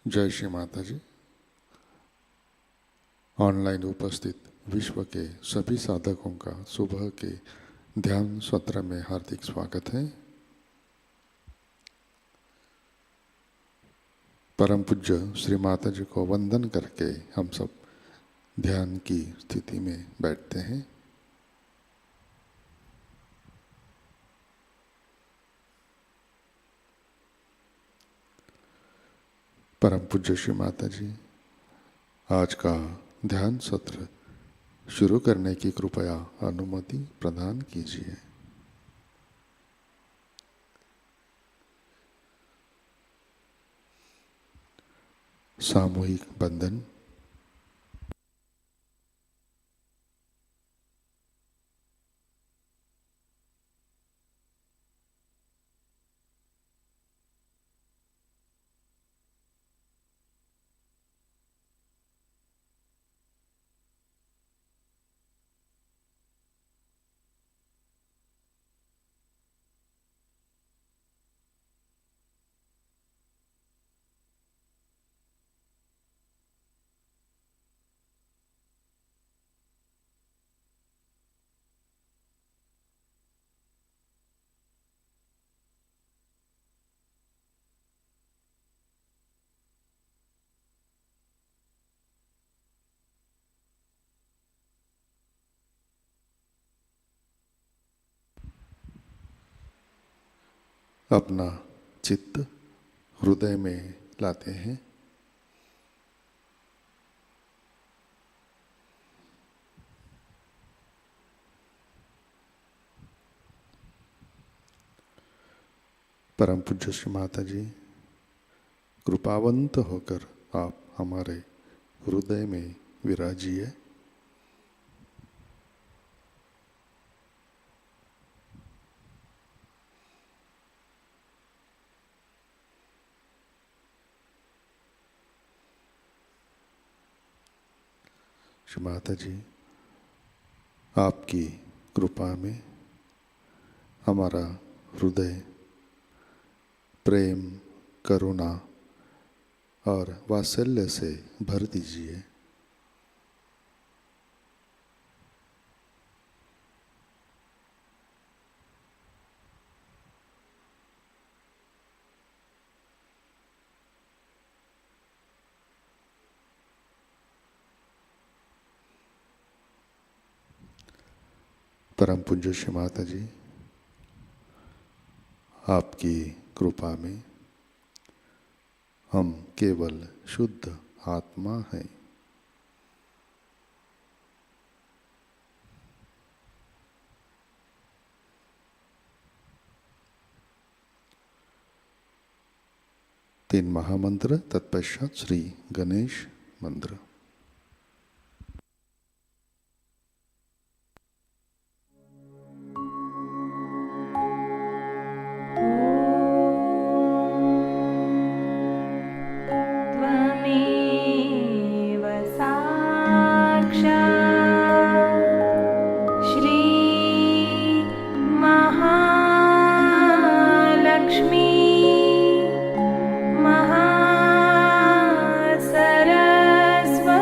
जय श्री माताजी। ऑनलाइन उपस्थित विश्व के सभी साधकों का सुबह के ध्यान सत्र में हार्दिक स्वागत है। परम पूज्य श्री माताजी को वंदन करके हम सब ध्यान की स्थिति में बैठते हैं। परम पूज्य श्री माताजी आज का ध्यान सत्र शुरू करने की कृपया अनुमति प्रदान कीजिए। सामूहिक बंधन। अपना चित्त हृदय में लाते हैं। परम पूज्य श्री माताजी कृपावंत होकर आप हमारे हृदय में विराजिए। श्री माताजी आपकी कृपा में हमारा हृदय प्रेम, करुणा और वात्सल्य से भर दीजिए। परम पूज्य श्री माताजी आपकी कृपा में हम केवल शुद्ध आत्मा हैं। तीन महामंत्र तत्पश्चात श्री गणेश मंत्र। सरस्वती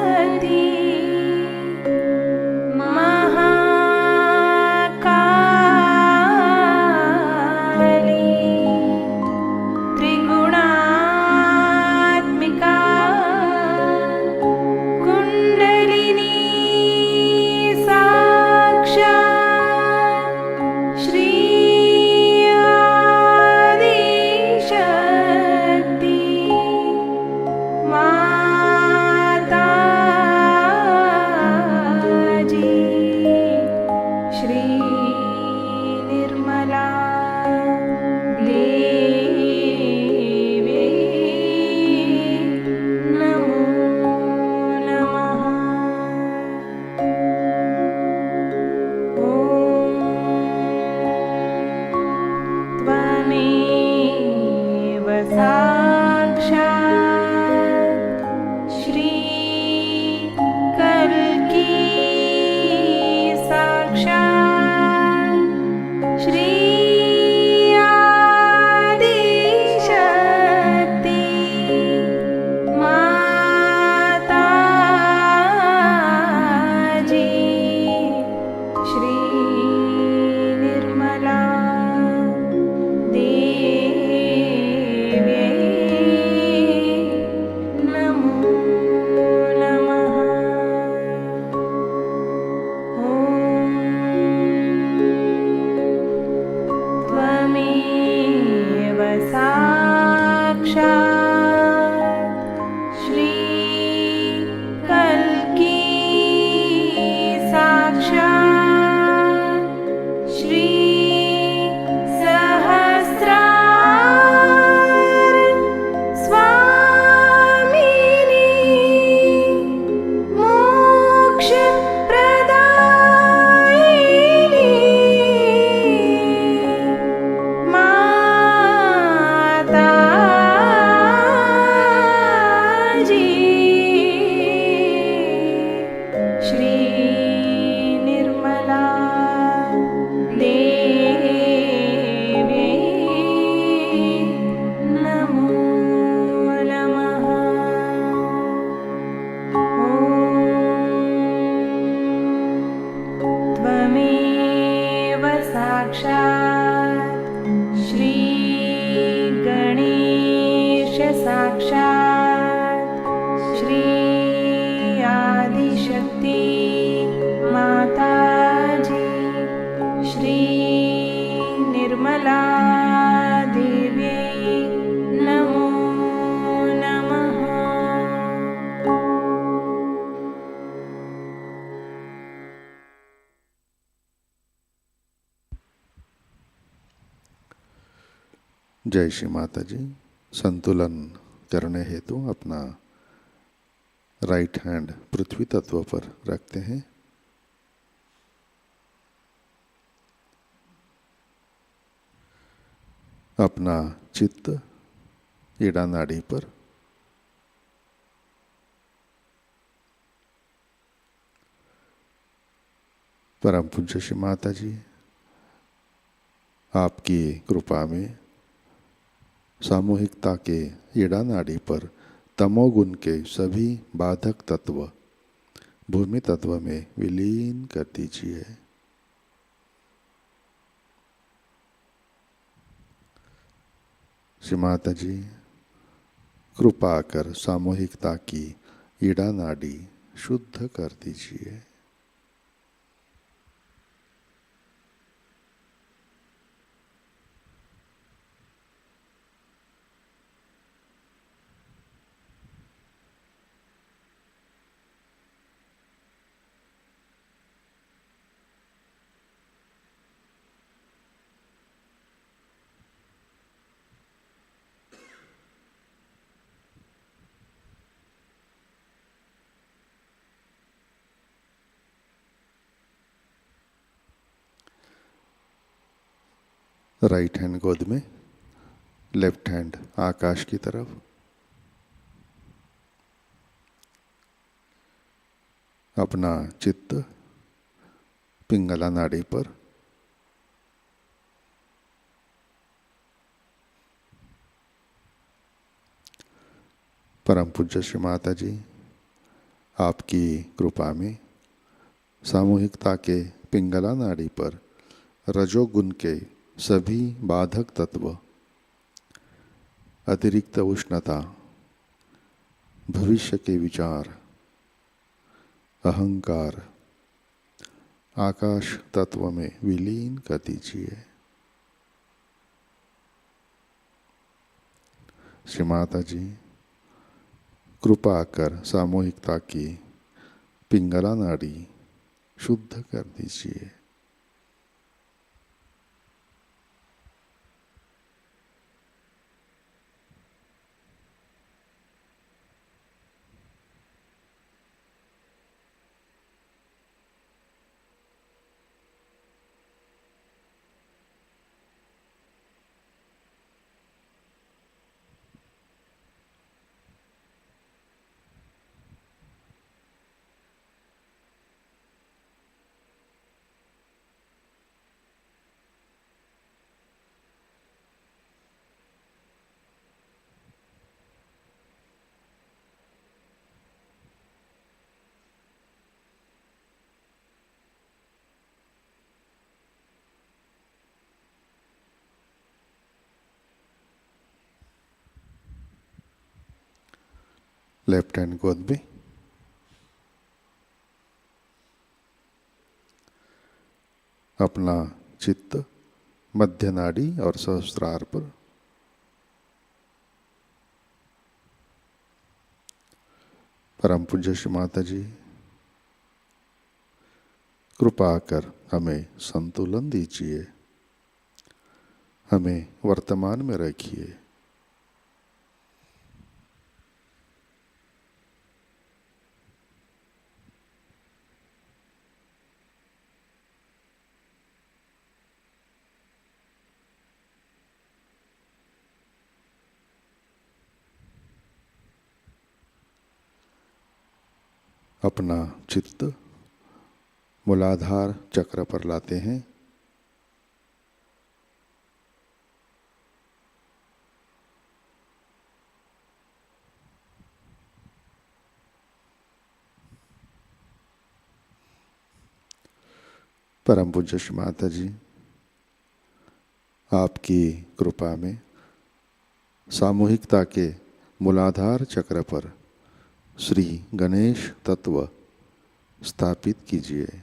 माताजी श्री निर्मला देव्यै नमो नमः। जय श्री माता जी। संतुलन करने हेतु अपना राइट हैंड पृथ्वी तत्व पर रखते हैं। अपना चित्त ईड़ा नाड़ी पर, परम पूज्य श्री माता जी आपकी कृपा में सामूहिकता के ईड़ा नाड़ी पर तमोगुण के सभी बाधक तत्व भूमि तत्व में विलीन कर दीजिए। श्री माता जी कृपा कर सामूहिकता की ईड़ा नाड़ी शुद्ध कर दीजिए। राइट हैंड गोद में, लेफ्ट हैंड आकाश की तरफ। अपना चित्त पिंगला नाड़ी पर, परम पूज्य श्री माता जी आपकी कृपा में सामूहिकता के पिंगला नाड़ी पर रजोगुण के सभी बाधक तत्व, अतिरिक्त उष्णता, भविष्य के विचार, अहंकार आकाश तत्व में विलीन कर दीजिए। श्री माता जी कृपा कर सामूहिकता की पिंगला नाड़ी शुद्ध कर दीजिए। लेफ्ट हैंड गोद में, अपना चित्त मध्य नाड़ी और सहस्त्रार पर, परम पूज्य श्री माता जी कृपा कर हमें संतुलन दीजिए, हमें वर्तमान में रखिए। अपना चित्त मूलाधार चक्र पर लाते हैं। परम पूज्य श्री माता जी आपकी कृपा में सामूहिकता के मूलाधार चक्र पर श्री गणेश तत्व स्थापित कीजिए,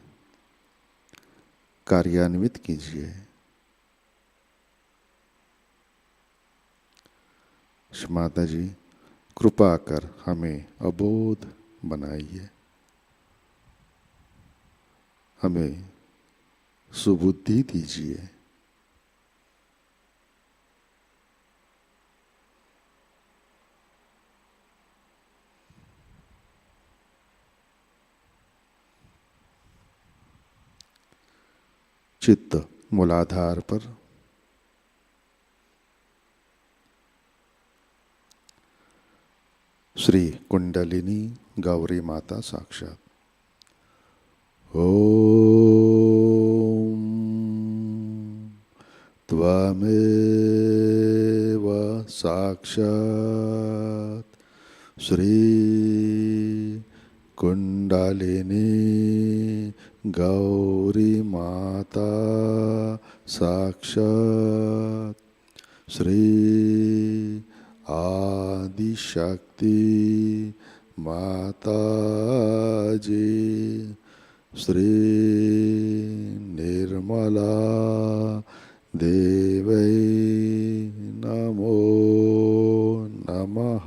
कार्यान्वित कीजिए। श्री माताजी, कृपा कर हमें अबोध बनाइए, हमें सुबुद्धि दीजिए। चित्त मूलाधार पर, श्री कुंडलिनी गौरी माता साक्षात। ओम त्वमेव साक्षात् श्री कुंडलिनी गौरी माता साक्षात् श्री आदिशक्ति माताजी श्री निर्मला देवै नमो नमः।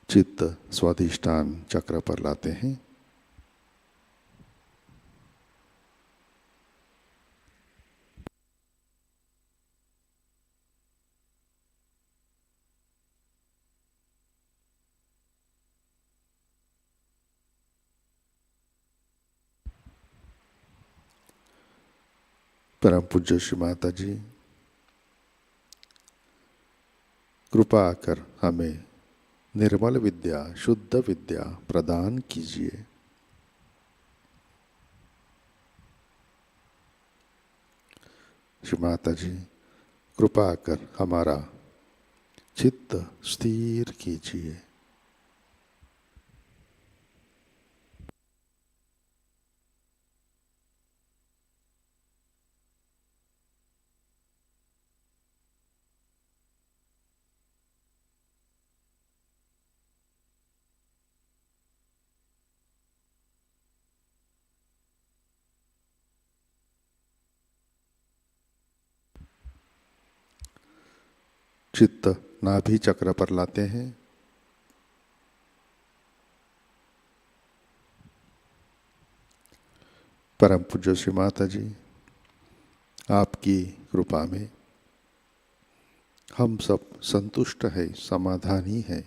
चित्त स्वाधिष्ठान चक्र पर लाते हैं। परम पूज्य श्री माता जी, कृपा कर हमें निर्मल विद्या, शुद्ध विद्या प्रदान कीजिए। श्री माता जी, कृपा कर हमारा चित्त स्थिर कीजिए। चित्त नाभि चक्र पर लाते हैं। परम पूज्य श्री माता जी, आपकी कृपा में हम सब संतुष्ट है, समाधानी है।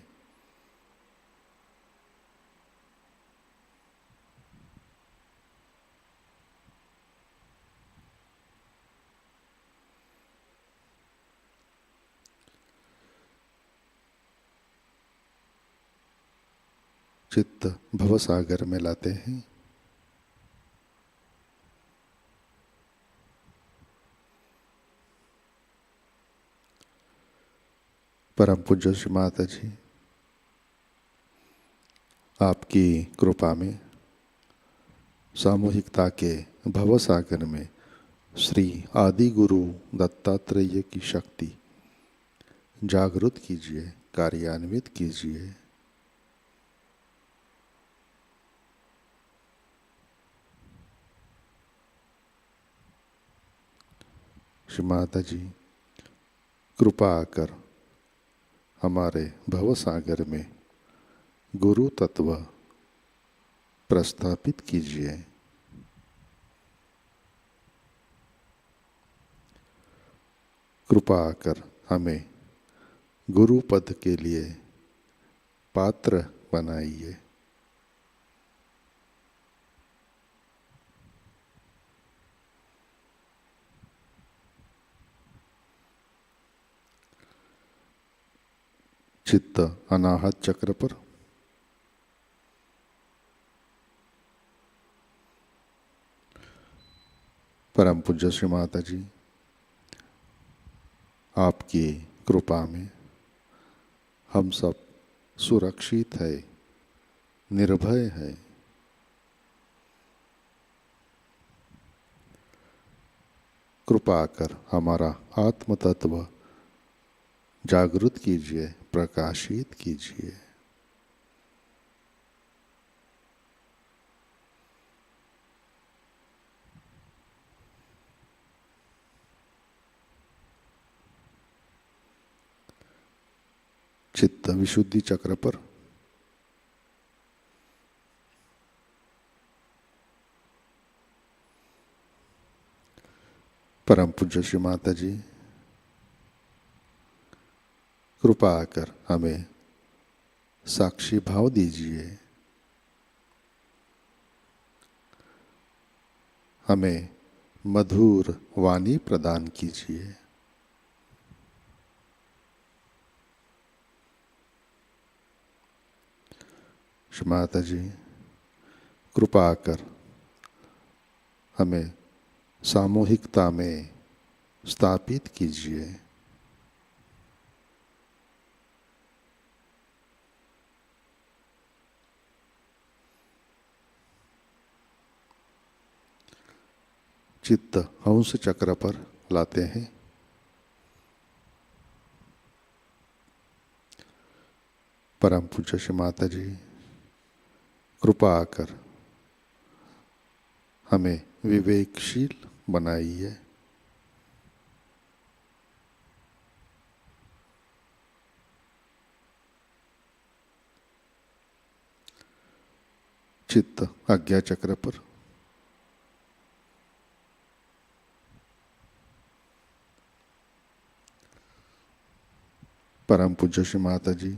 चित्त भवसागर में लाते हैं। परम पूज्य श्री माता जी, आपकी कृपा में सामूहिकता के भवसागर में श्री आदि गुरु दत्तात्रेय की शक्ति जागृत कीजिए, कार्यान्वित कीजिए। श्री माता जी, कृपा कर हमारे भवसागर में गुरु तत्व प्रस्थापित कीजिए। कृपा कर हमें गुरु पद के लिए पात्र बनाइए। चित्त अनाहत चक्र पर, परम पूज्य श्री माता जी, आपकी कृपा में हम सब सुरक्षित है, निर्भय है। कृपा कर हमारा आत्म तत्व जागृत कीजिए, प्रकाशित कीजिए। चित्त विशुद्धि चक्र पर परम पूज्य श्री माता जी कृपा कर हमें साक्षी भाव दीजिए, हमें मधुर वाणी प्रदान कीजिए। श्री माता जी कृपा कर हमें सामूहिकता में स्थापित कीजिए। चित्त हंस चक्र पर लाते हैं। परम पूज्य श्री माता जी कृपा कर हमें विवेकशील बनाइए। चित्त आज्ञा चक्र पर परम पूज्य श्री माता जी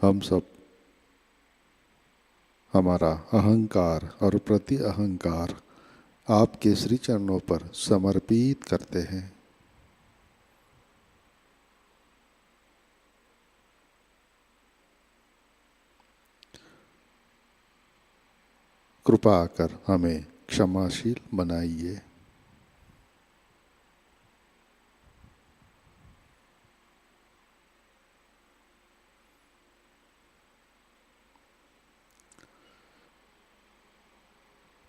हम सब हमारा अहंकार और प्रति अहंकार आपके श्री चरणों पर समर्पित करते हैं। कृपा कर हमें क्षमाशील बनाइए।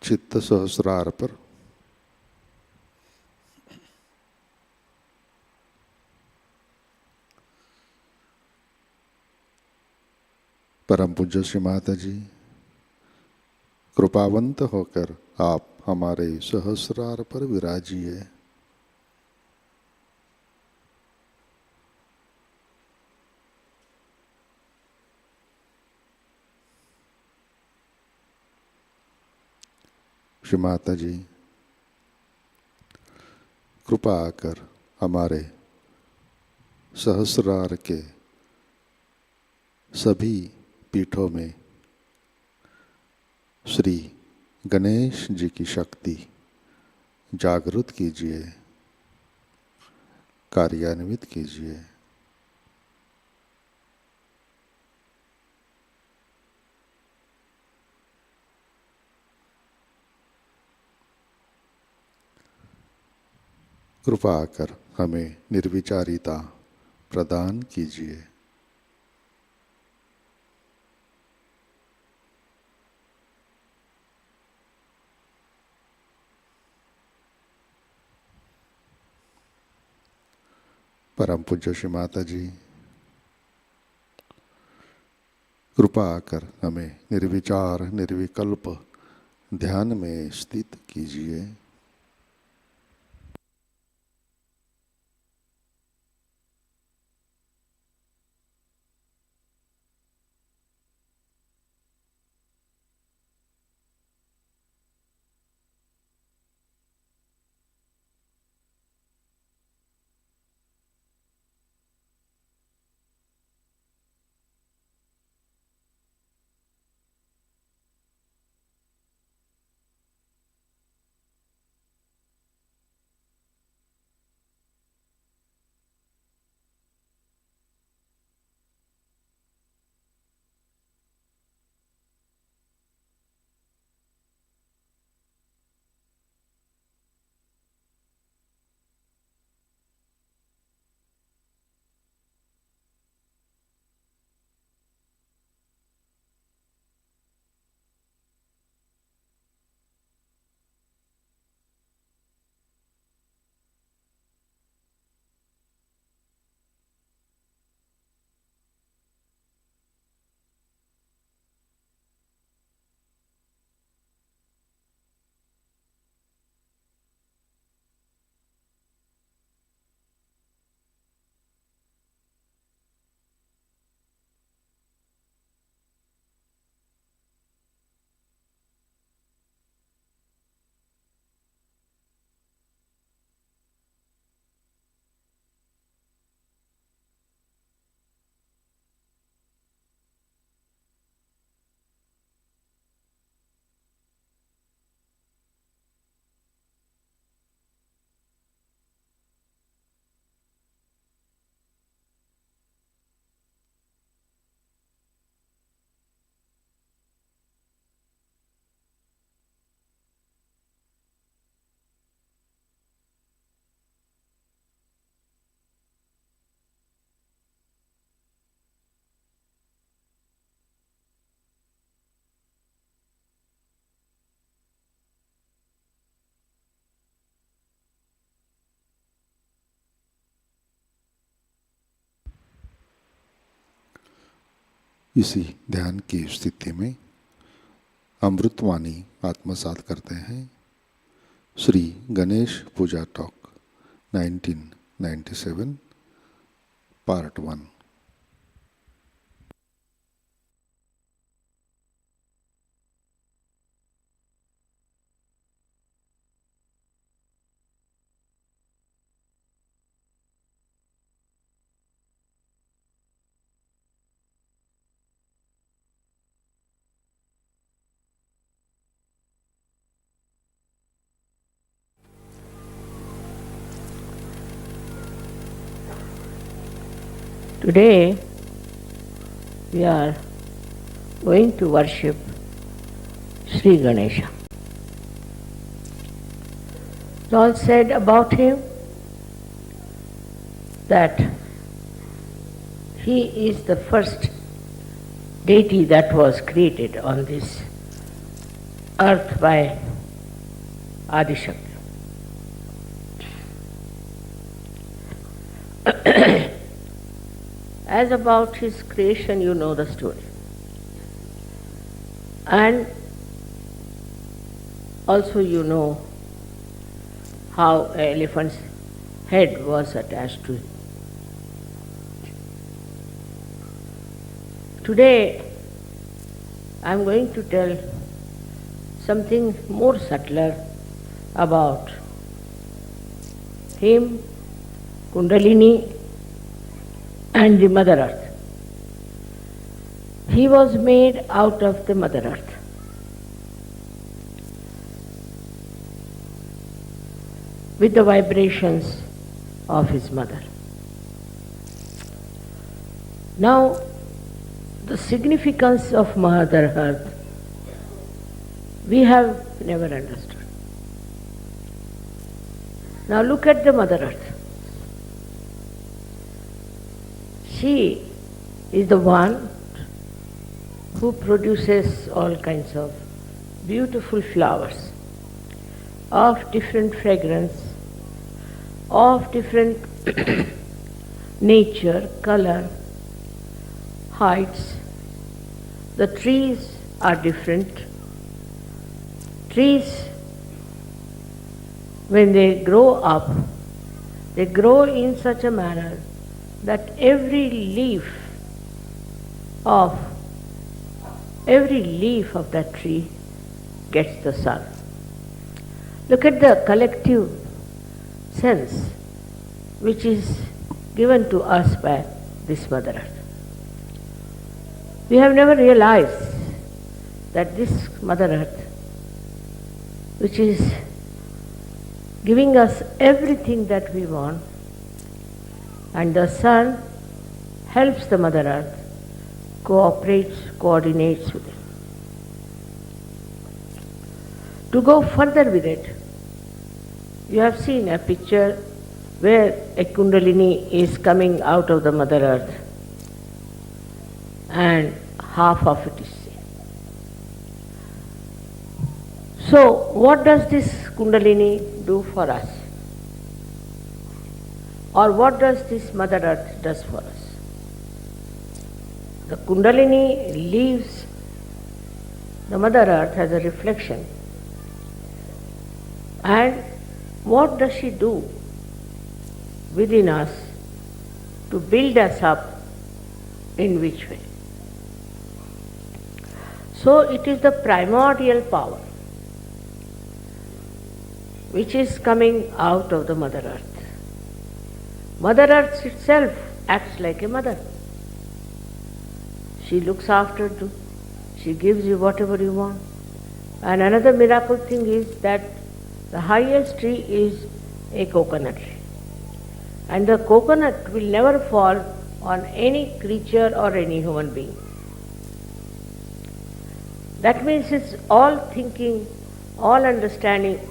चित्त सहस्रार पर परम पूज्य श्री माता जी कृपावंत होकर आप हमारे सहस्रार पर विराजिए। श्री माता जी कृपा कर हमारे सहस्रार के सभी पीठों में श्री गणेश जी की शक्ति जागृत कीजिए, कार्यान्वित कीजिए। कृपा कर हमें निर्विचारिता प्रदान कीजिए। परम पूज्य श्री माता जी कृपा कर हमें निर्विचार निर्विकल्प ध्यान में स्थित कीजिए। इसी ध्यान की स्थिति में अमृतवाणी आत्मसात करते हैं। श्री गणेश पूजा talk 1997 part 1। Today we are going to worship Shri Ganesha. It's all said about him that he is the first deity that was created on this earth by Adishakti. As about his creation, you know the story. And also you know how an elephant's head was attached to it. Today, I am going to tell something more subtler about him, Kundalini, and the Mother Earth. He was made out of the Mother Earth. With the vibrations of his mother. Now, the significance of Mother Earth we have never understood. Now look at the Mother Earth. She is the one who produces all kinds of beautiful flowers of different fragrance, of different nature, color, heights. The trees are different. Trees, when they grow up, they grow in such a manner that every leaf of that tree gets the sun. Look at the collective sense which is given to us by this Mother Earth. We have never realized that this Mother Earth, which is giving us everything that we want, and the sun helps the Mother Earth, cooperates, coordinates with it. To go further with it, you have seen a picture where a Kundalini is coming out of the Mother Earth and half of it is seen. So, what does this Kundalini do for us? Or what does this Mother Earth does for us? The Kundalini leaves the Mother Earth as a reflection. And what does she do within us to build us up in which way? So it is the primordial power which is coming out of the Mother Earth. Mother Earth itself acts like a mother. She looks after you. She gives you whatever you want. And another miracle thing is that the highest tree is a coconut tree. And the coconut will never fall on any creature or any human being. That means it's all thinking, all understanding,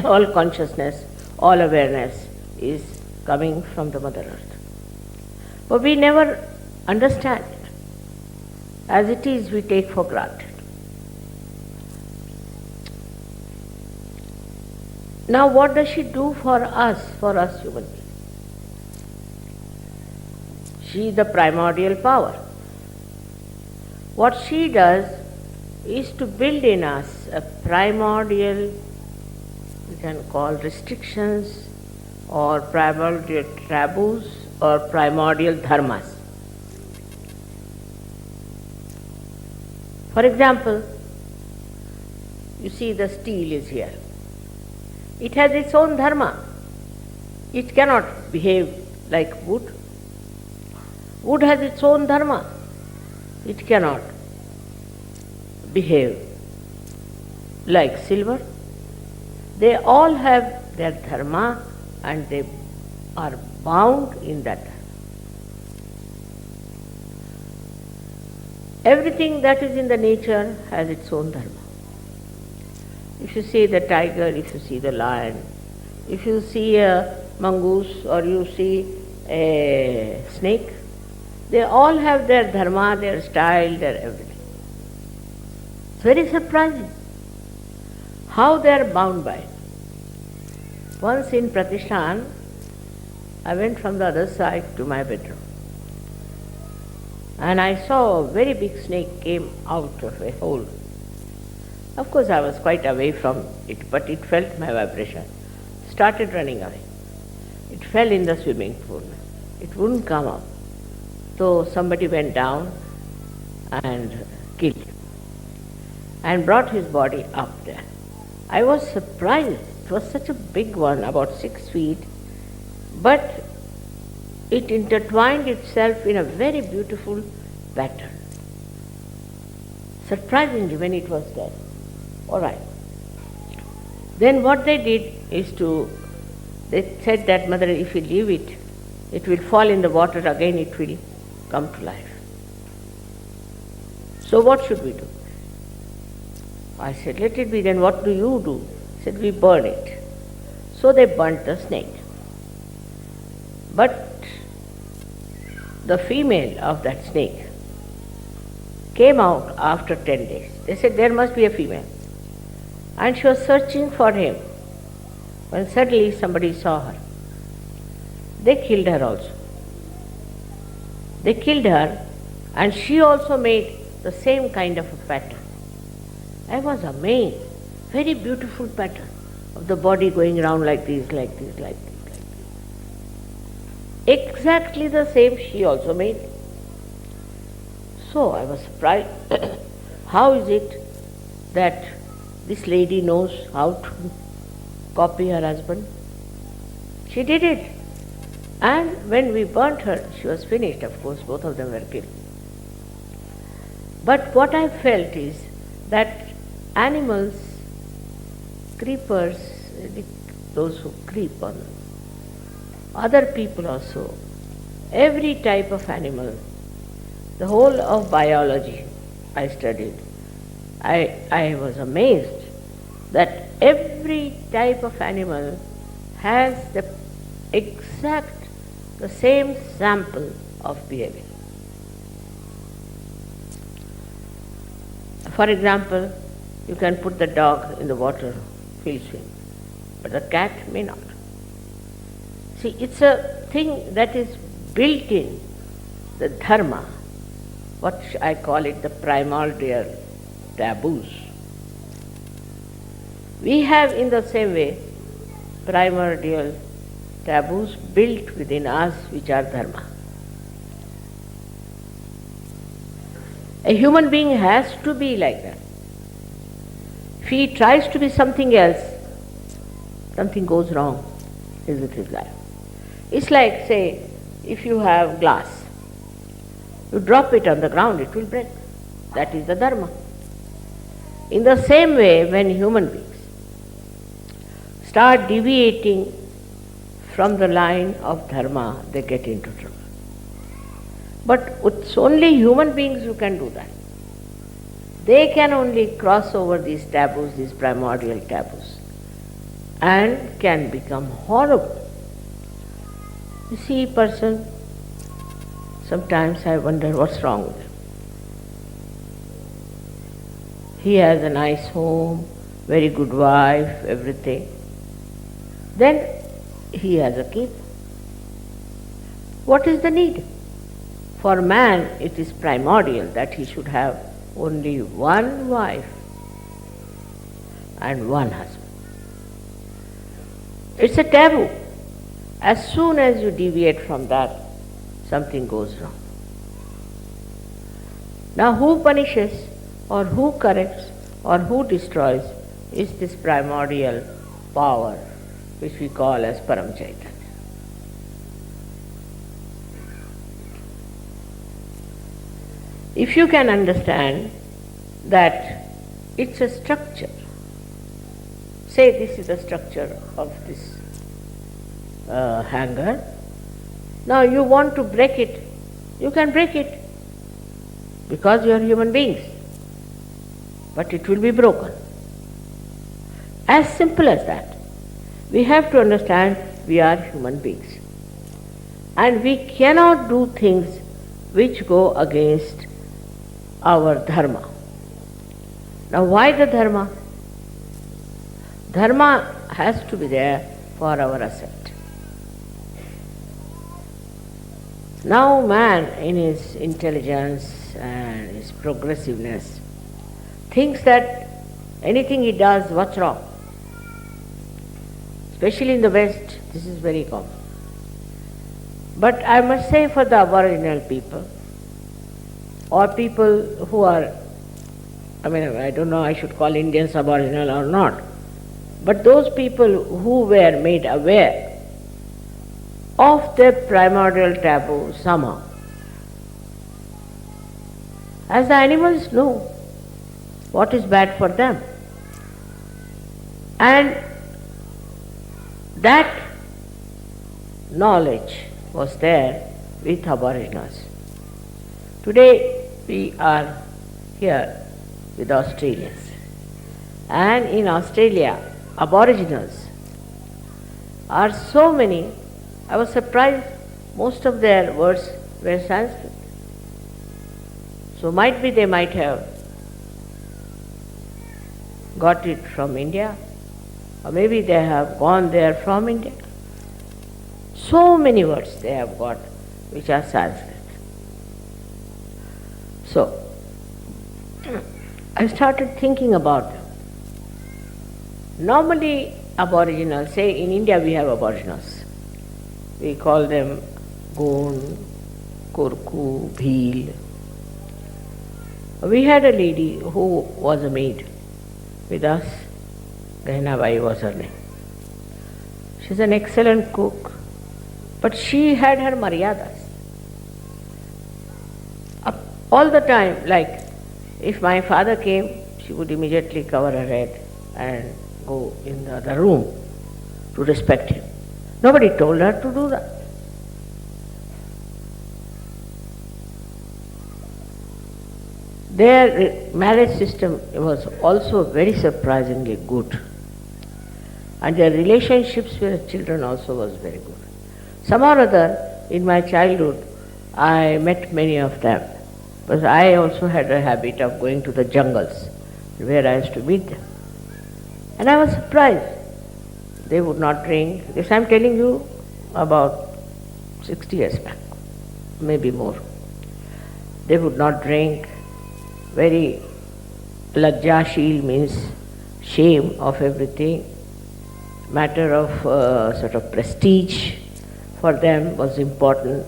all consciousness, all awareness is coming from the Mother Earth. But we never understand it. As it is, we take for granted. Now what does she do for us human beings? She is the primordial power. What she does is to build in us a primordial, we can call restrictions or primordial taboos or primordial dharmas. For example, you see the steel is here. It has its own dharma. It cannot behave like wood. Wood has its own dharma. It cannot behave like silver. They all have their dharma and they are bound in that dharma. Everything that is in the nature has its own dharma. If you see the tiger, if you see the lion, if you see a mongoose or you see a snake, they all have their dharma, their style, their everything. It's very surprising how they are bound by it. Once in Pratishthan, I went from the other side to my bedroom. And I saw a very big snake came out of a hole. Of course, I was quite away from it, but it felt my vibration. Started running away. It fell in the swimming pool. It wouldn't come up. So somebody went down and killed him and brought his body up there. I was surprised. It was such a big one, about 6 feet, but it intertwined itself in a very beautiful pattern. Surprisingly, when it was dead. All right. Then what they did is they said that, Mother, if you leave it, it will fall in the water again, it will come to life. So what should we do? I said, let it be. Then what do you do? He said, we burn it. So they burnt the snake. But the female of that snake came out after 10 days. They said, there must be a female. And she was searching for him when suddenly somebody saw her. They killed her also. They killed her and she also made the same kind of a pattern. I was amazed. Very beautiful pattern of the body going around like this, like this, like this, like this. Exactly the same she also made. So I was surprised. How is it that this lady knows how to copy her husband? She did it. And when we burnt her, she was finished. Of course, both of them were killed. But what I felt is that animals, creepers, those who creep on other people also, every type of animal, the whole of biology I studied, I was amazed that every type of animal has the same sample of behavior. For example, you can put the dog in the water, he'll swim, but the cat may not. See, it's a thing that is built in the dharma, what I call it the primordial taboos. We have in the same way primordial taboos built within us which are dharma. A human being has to be like that. If he tries to be something else, something goes wrong with his life. It's like, say, if you have glass, you drop it on the ground, it will break. That is the dharma. In the same way, when human beings start deviating from the line of dharma, they get into trouble. But it's only human beings who can do that. They can only cross over these taboos, these primordial taboos, and can become horrible. You see, person, sometimes I wonder what's wrong with him. He has a nice home, very good wife, everything. Then he has a keep. What is the need? For man, it is primordial that he should have only one wife and one husband. It's a taboo. As soon as you deviate from that, something goes wrong. Now who punishes or who corrects or who destroys is this primordial power which we call as Param Chaitanya. If you can understand that it's a structure, say this is the structure of this hanger, now you want to break it, you can break it because you are human beings, but it will be broken. As simple as that. We have to understand we are human beings and we cannot do things which go against our dharma. Now why the dharma? Dharma has to be there for our ascent. Now man in his intelligence and his progressiveness thinks that anything he does, what's wrong? Especially in the West, this is very common. But I must say for the Aboriginal people, or people who are, I don't know I should call Indians Aboriginal or not, but those people who were made aware of their primordial taboo somehow. As the animals know what is bad for them. And that knowledge was there with Aboriginals. Today we are here with Australians. And in Australia, Aboriginals are so many, I was surprised most of their words were Sanskrit. So might be they might have got it from India, or maybe they have gone there from India. So many words they have got which are Sanskrit. So, I started thinking about them. Normally Aboriginals, say in India we have Aboriginals. We call them Goon, Kurku, Bheel. We had a lady who was a maid with us, Ganesha was her name. She's an excellent cook, but she had her maryadas. All the time, like if my father came, she would immediately cover her head and go in the other room to respect him. Nobody told her to do that. Their marriage system was also very surprisingly good. And their relationships with children also was very good. Somehow or other, in my childhood, I met many of them. Because I also had a habit of going to the jungles where I used to meet them. And I was surprised. They would not drink. This I am telling you about 60 years back, maybe more. They would not drink. Very lajjasheel means shame of everything. Matter of sort of prestige for them was important.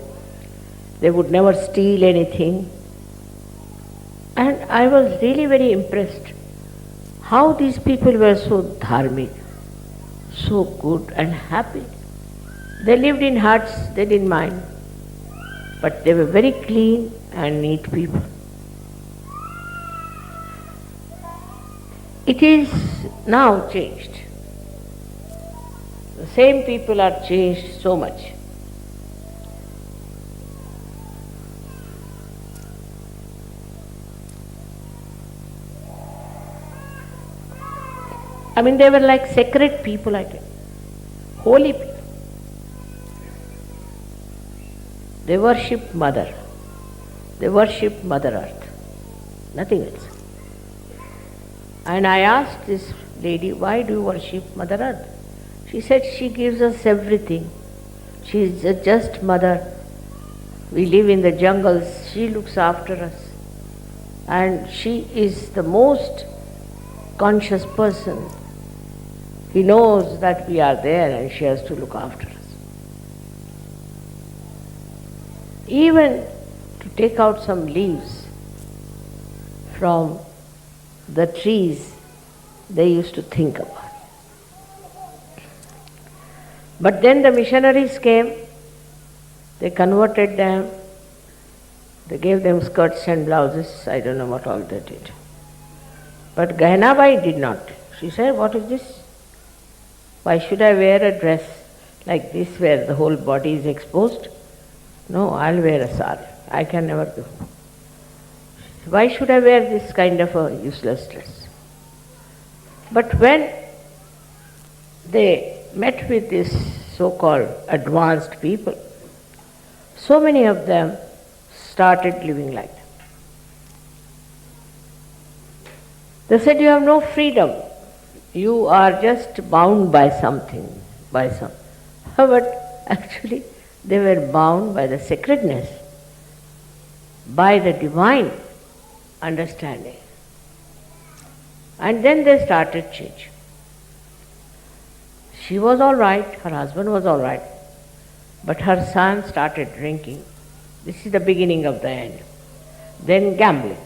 They would never steal anything. And I was really very impressed how these people were so dharmic, so good and happy. They lived in huts, they didn't mind, but they were very clean and neat people. It is now changed. The same people are changed so much. They were like sacred people, I tell you. Holy people. They worshipped Mother. They worshipped Mother Earth. Nothing else. And I asked this lady, why do you worship Mother Earth? She said, she gives us everything. She is a just mother. We live in the jungles. She looks after us. and she is the most conscious person. He knows that we are there and she has to look after us. Even to take out some leaves from the trees, they used to think about. But then the missionaries came, they converted them, they gave them skirts and blouses, I don't know what all they did. But Gahinabai did not. She said, what is this? Why should I wear a dress like this where the whole body is exposed? No, I'll wear a sari. I can never do. Why should I wear this kind of a useless dress? But when they met with this so-called advanced people, so many of them started living like that. They said, you have no freedom. You are just bound by something, But actually, they were bound by the sacredness, by the divine understanding. And then they started change. She was all right, her husband was all right, but her son started drinking. This is the beginning of the end. Then gambling.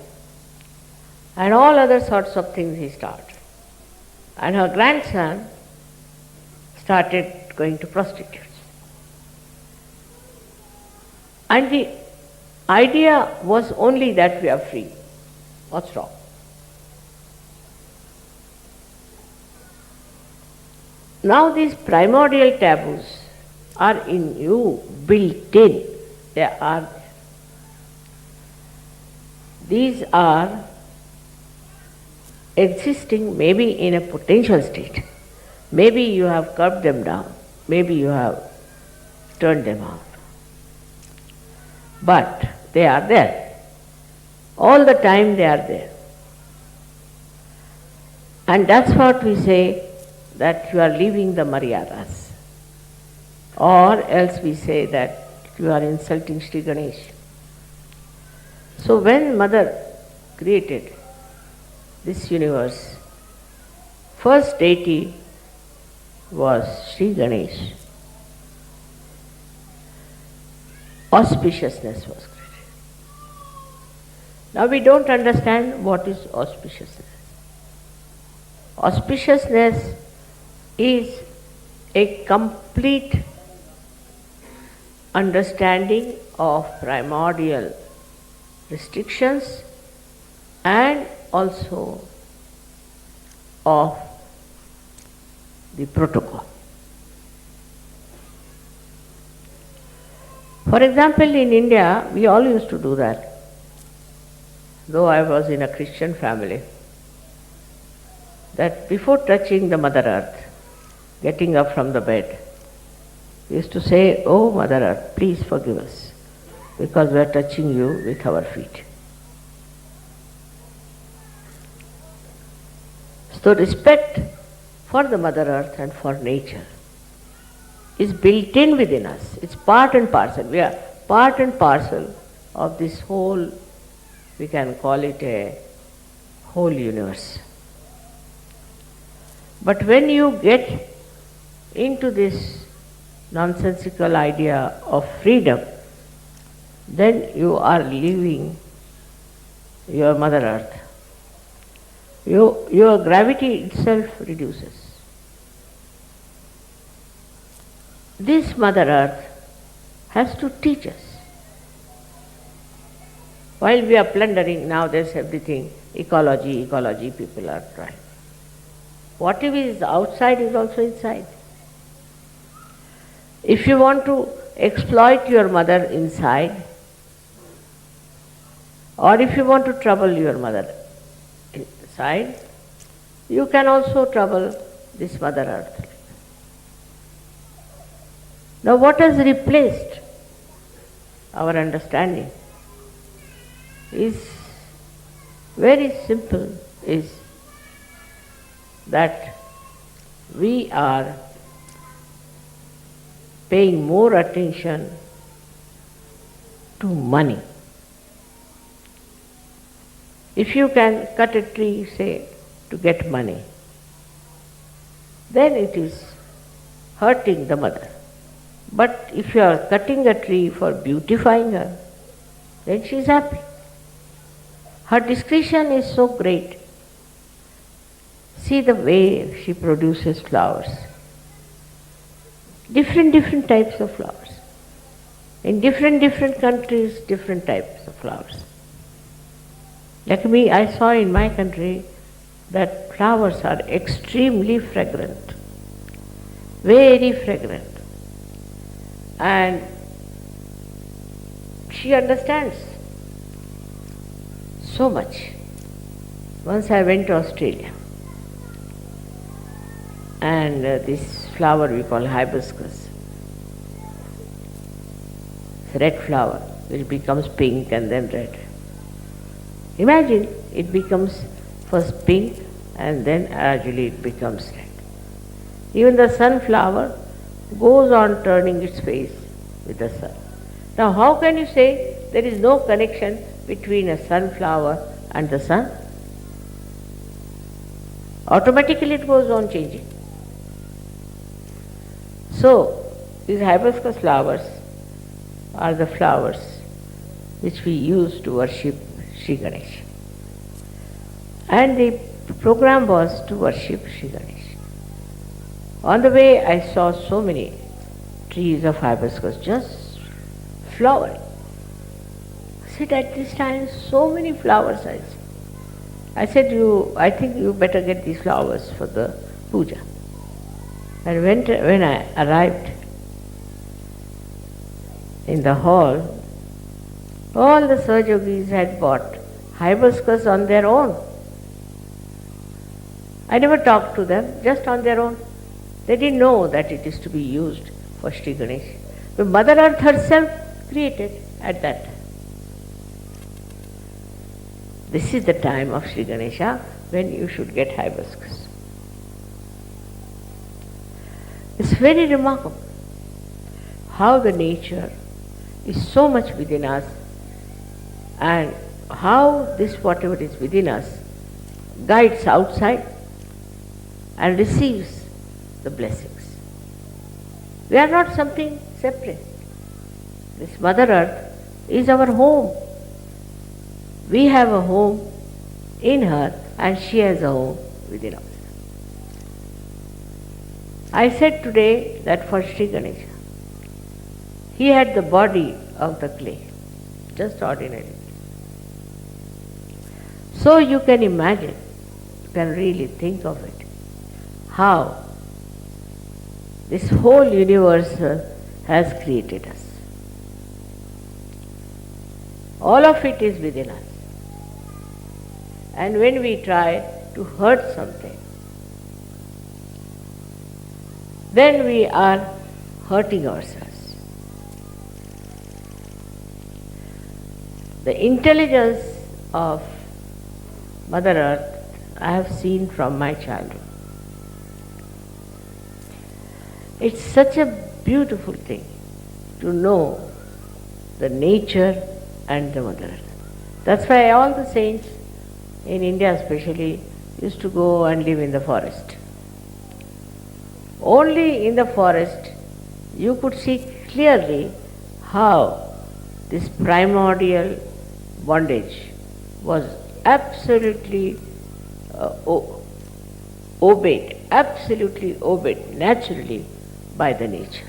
And all other sorts of things he started. And her grandson started going to prostitutes. And the idea was only that we are free. What's wrong? Now these primordial taboos are in you, built in. They are there. These are existing maybe in a potential state. Maybe you have curbed them down. Maybe you have turned them out. But they are there. All the time they are there. And that's what we say, that you are leaving the maryadas. Or else we say that you are insulting Shri Ganesha. So when Mother created this universe, first deity was Shri Ganesha. Auspiciousness was created. Now we don't understand what is auspiciousness. Auspiciousness is a complete understanding of primordial restrictions and also of the protocol. For example, in India, we all used to do that. Though I was in a Christian family, that before touching the Mother Earth, getting up from the bed, we used to say, "Oh Mother Earth, please forgive us, because we are touching you with our feet." So respect for the Mother Earth and for nature is built in within us. It's part and parcel. We are part and parcel of this whole, we can call it a whole universe. But when you get into this nonsensical idea of freedom, then you are leaving your Mother Earth. Your gravity itself reduces. This Mother Earth has to teach us. While we are plundering, now there's everything, ecology, people are trying. Whatever is outside is also inside. If you want to exploit your mother inside, or if you want to trouble your mother inside, you can also trouble this Mother Earth. Now what has replaced our understanding is very simple, is that we are paying more attention to money. If you can cut a tree, say, to get money, then it is hurting the mother. But if you are cutting a tree for beautifying her, then she is happy. Her discretion is so great. See the way she produces flowers. Different types of flowers. In different countries, different types of flowers. Like me, I saw in my country that flowers are extremely fragrant, very fragrant. And she understands so much. Once I went to Australia, and this flower we call hibiscus, it's a red flower which becomes pink and then red. Imagine it becomes first pink and then gradually it becomes red. Even the sunflower goes on turning its face with the sun. Now how can you say there is no connection between a sunflower and the sun? Automatically it goes on changing. So these hibiscus flowers are the flowers which we use to worship Shri Ganesha. And the program was to worship Shri Ganesha. On the way I saw so many trees of hibiscus just flowering. I said, at this time so many flowers I see. I said, I think you better get these flowers for the puja. And when I arrived in the hall, all the Sahajayogis had bought hibiscus on their own. I never talked to them, just on their own. They didn't know that it is to be used for Shri Ganesha. But Mother Earth herself created at that time. This is the time of Shri Ganesha when you should get hibiscus. It's very remarkable how the nature is so much within us, and how this whatever is within us guides outside and receives the blessings. We are not something separate. This Mother Earth is our home. We have a home in her and she has a home within us. I said today that for Shri Ganesha, he had the body of the clay, just ordinary. So you can imagine, you can really think of it, how this whole universe has created us. All of it is within us. And when we try to hurt something, then we are hurting ourselves. The intelligence of Mother Earth I have seen from my childhood. It's such a beautiful thing to know the nature and the Mother Earth. That's why all the saints in India especially used to go and live in the forest. Only in the forest you could see clearly how this primordial bondage was absolutely obeyed naturally by the nature.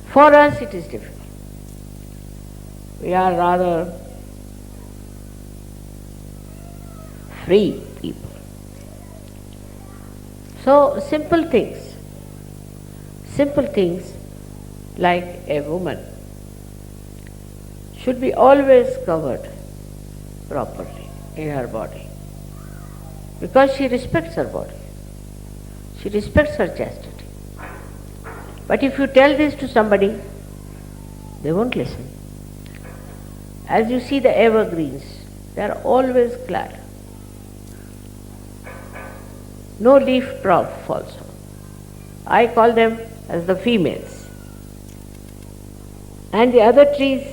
For us it is difficult. We are rather free people. So simple things like a woman should be always covered properly in her body, because she respects her body, she respects her chastity. But if you tell this to somebody, they won't listen. As you see the evergreens, they are always clad. No leaf drop falls on. I call them as the females. And the other trees,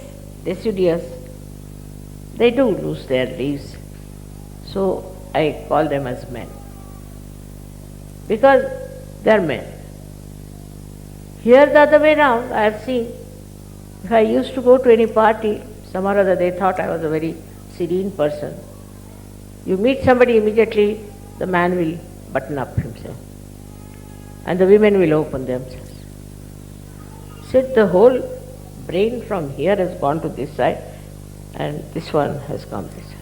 deciduous, They do lose their leaves. So I call them as men. Because they are men. Here the other way around, I have seen, if I used to go to any party, some or other they thought I was a very serene person. You meet somebody immediately, the man will button up himself. And the women will open themselves. So the whole brain from here has gone to this side and this one has come this side.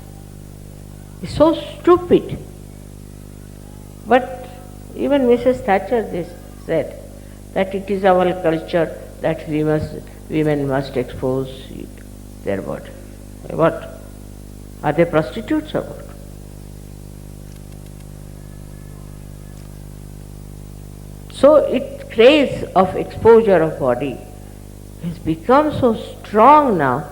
It's so stupid. But even Mrs. Thatcher this said that it is our culture that women must expose their body. What? Are they prostitutes or what? So it craze of exposure of body has become so strong now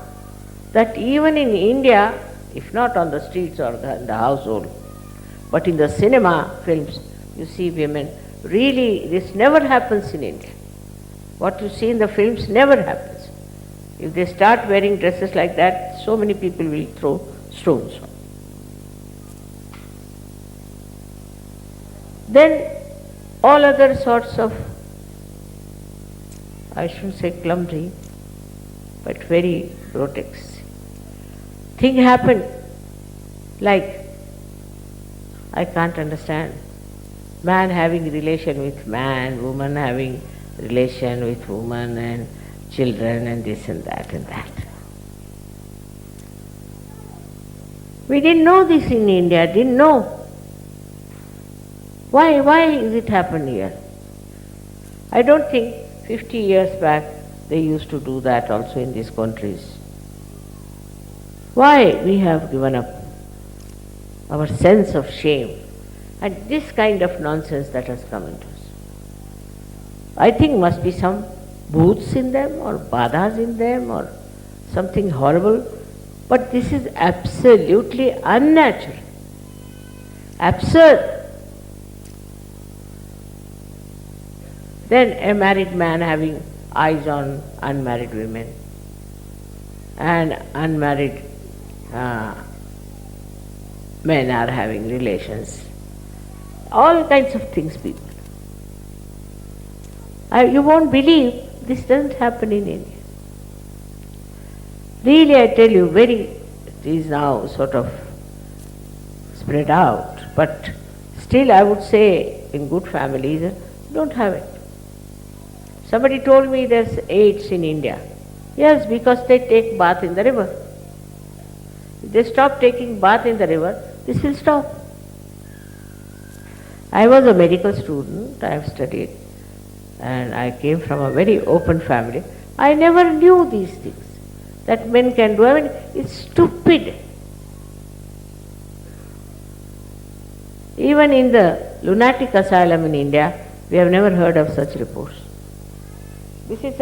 that even in India, if not on the streets or in the household, but in the cinema films, you see women. Really, this never happens in India. What you see in the films never happens. If they start wearing dresses like that, so many people will throw stones. Then all other sorts of, I shouldn't say clumsy, but very grotesque thing happened, like, I can't understand, man having relation with man, woman having relation with woman, and children and this and that and that. We didn't know this in India, didn't know. Why is it happened here? I don't think 50 years back they used to do that also in these countries. Why we have given up our sense of shame and this kind of nonsense that has come into us. I think must be some booths in them or badhas in them or something horrible, but this is absolutely unnatural, absurd. Then a married man having eyes on unmarried women and unmarried men are having relations. All kinds of things, people. You won't believe this doesn't happen in India. Really, I tell you, it is now sort of spread out, but still I would say in good families, don't have it. Somebody told me there's AIDS in India. Yes, because they take bath in the river. If they stop taking bath in the river, this will stop. I was a medical student, I have studied, and I came from a very open family. I never knew these things that men can do. I mean, it's stupid. Even in the lunatic asylum in India, we have never heard of such reports. This is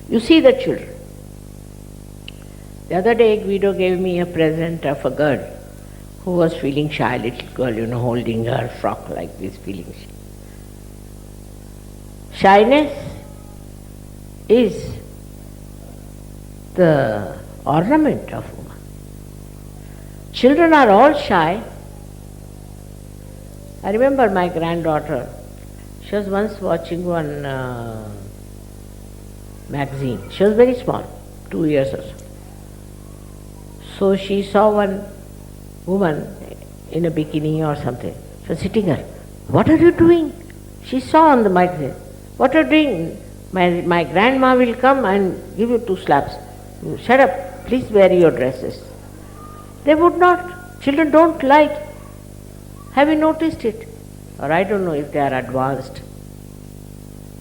You see the children. The other day Guido gave me a present of a girl who was feeling shy, little girl, holding her frock like this, feeling shy. Shyness is the ornament of woman. Children are all shy. I remember my granddaughter, she was once watching one magazine. She was very small, 2 years or so. So she saw one woman in a bikini or something. She was sitting there. What are you doing? She saw on the magazine. What are you doing? My grandma will come and give you 2 slaps. Shut up, please wear your dresses. They would not. Children don't like. Have you noticed it? Or I don't know if they are advanced.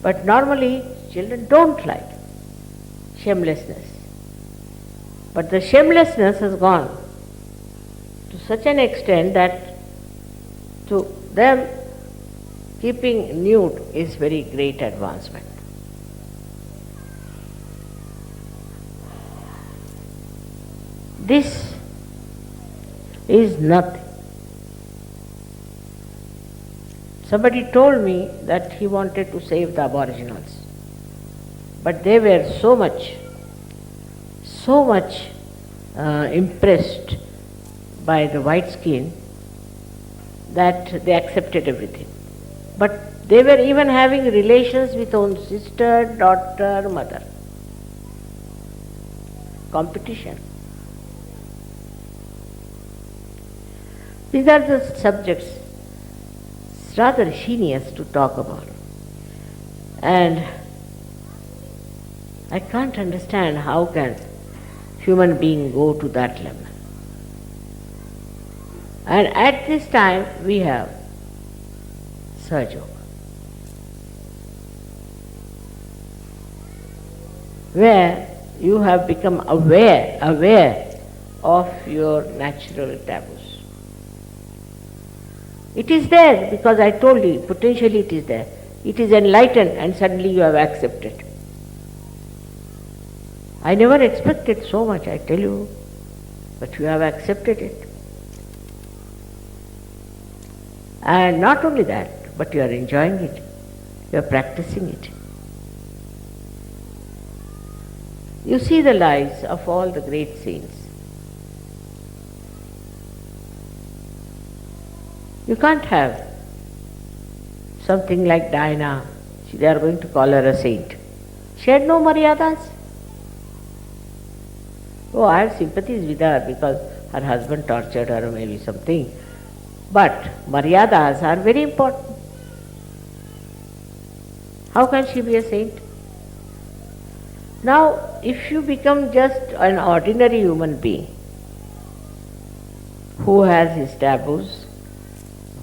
But normally children don't like shamelessness. But the shamelessness has gone to such an extent that to them keeping nude is very great advancement. This is nothing. Somebody told me that he wanted to save the aboriginals. But they were so much impressed by the white skin that they accepted everything. But they were even having relations with own sister, daughter, mother. Competition. These are the subjects. It's rather heinous to talk about. And I can't understand how can human being go to that level. And at this time we have Sahajayoga, where you have become aware of your natural taboos. It is there because I told you, potentially it is there. It is enlightened and suddenly you have accepted. I never expected so much, I tell you, but you have accepted it. And not only that, but you are enjoying it, you are practicing it. You see the lives of all the great saints. You can't have something like Diana, they are going to call her a saint. She had no maryadas. Oh, I have sympathies with her because her husband tortured her or maybe something. But maryadas are very important. How can she be a saint? Now, if you become just an ordinary human being who has his taboos,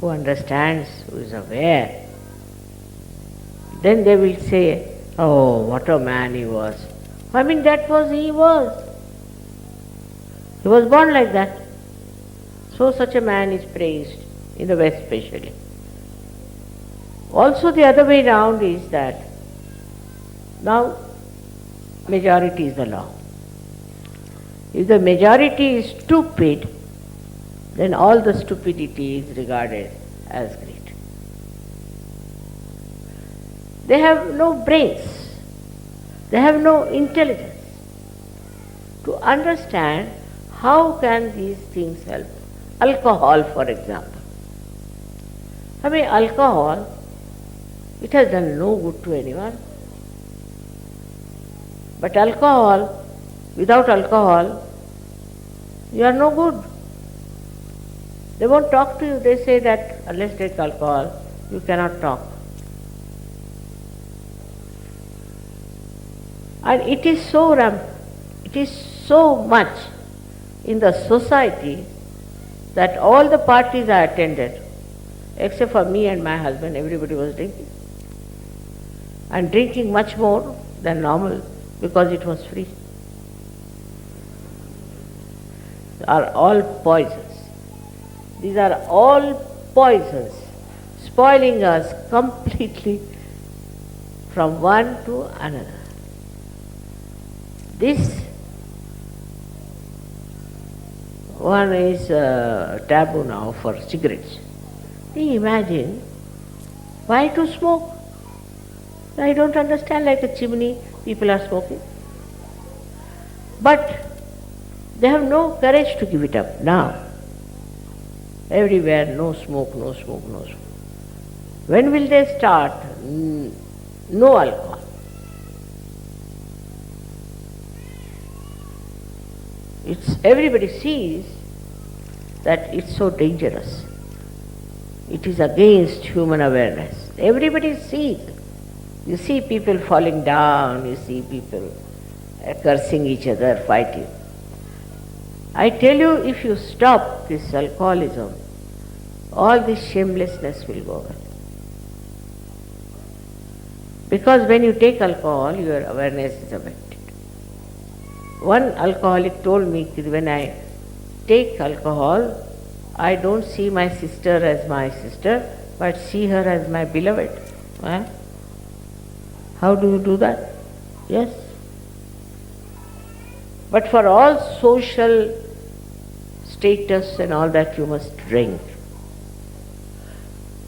who understands, who is aware, then they will say, oh, what a man he was. I mean, that was he was. He was born like that. So such a man is praised, in the West especially. Also the other way round is that now majority is the law. If the majority is stupid, then all the stupidity is regarded as great. They have no brains, they have no intelligence to understand how can these things help. Alcohol, for example. I mean, alcohol, it has done no good to anyone. But alcohol, without alcohol, you are no good. They won't talk to you. They say that unless you take alcohol, you cannot talk. And it is so it is so much in the society that all the parties I attended, except for me and my husband, everybody was drinking. And drinking much more than normal because it was free. Are all poisons. These are all poisons, spoiling us completely from one to another. This one is taboo now for cigarettes. Can you imagine why to smoke? I don't understand, like a chimney, people are smoking. But they have no courage to give it up now. Everywhere, no smoke, no smoke, no smoke. When will they start? No alcohol. Everybody sees that it's so dangerous. It is against human awareness. Everybody sees. You see people falling down, you see people cursing each other, fighting. I tell you, if you stop this alcoholism, all this shamelessness will go away. Because when you take alcohol, your awareness is affected. One alcoholic told me that when I take alcohol, I don't see my sister as my sister, but see her as my beloved. How do you do that? Yes. But for all social status and all that, you must drink.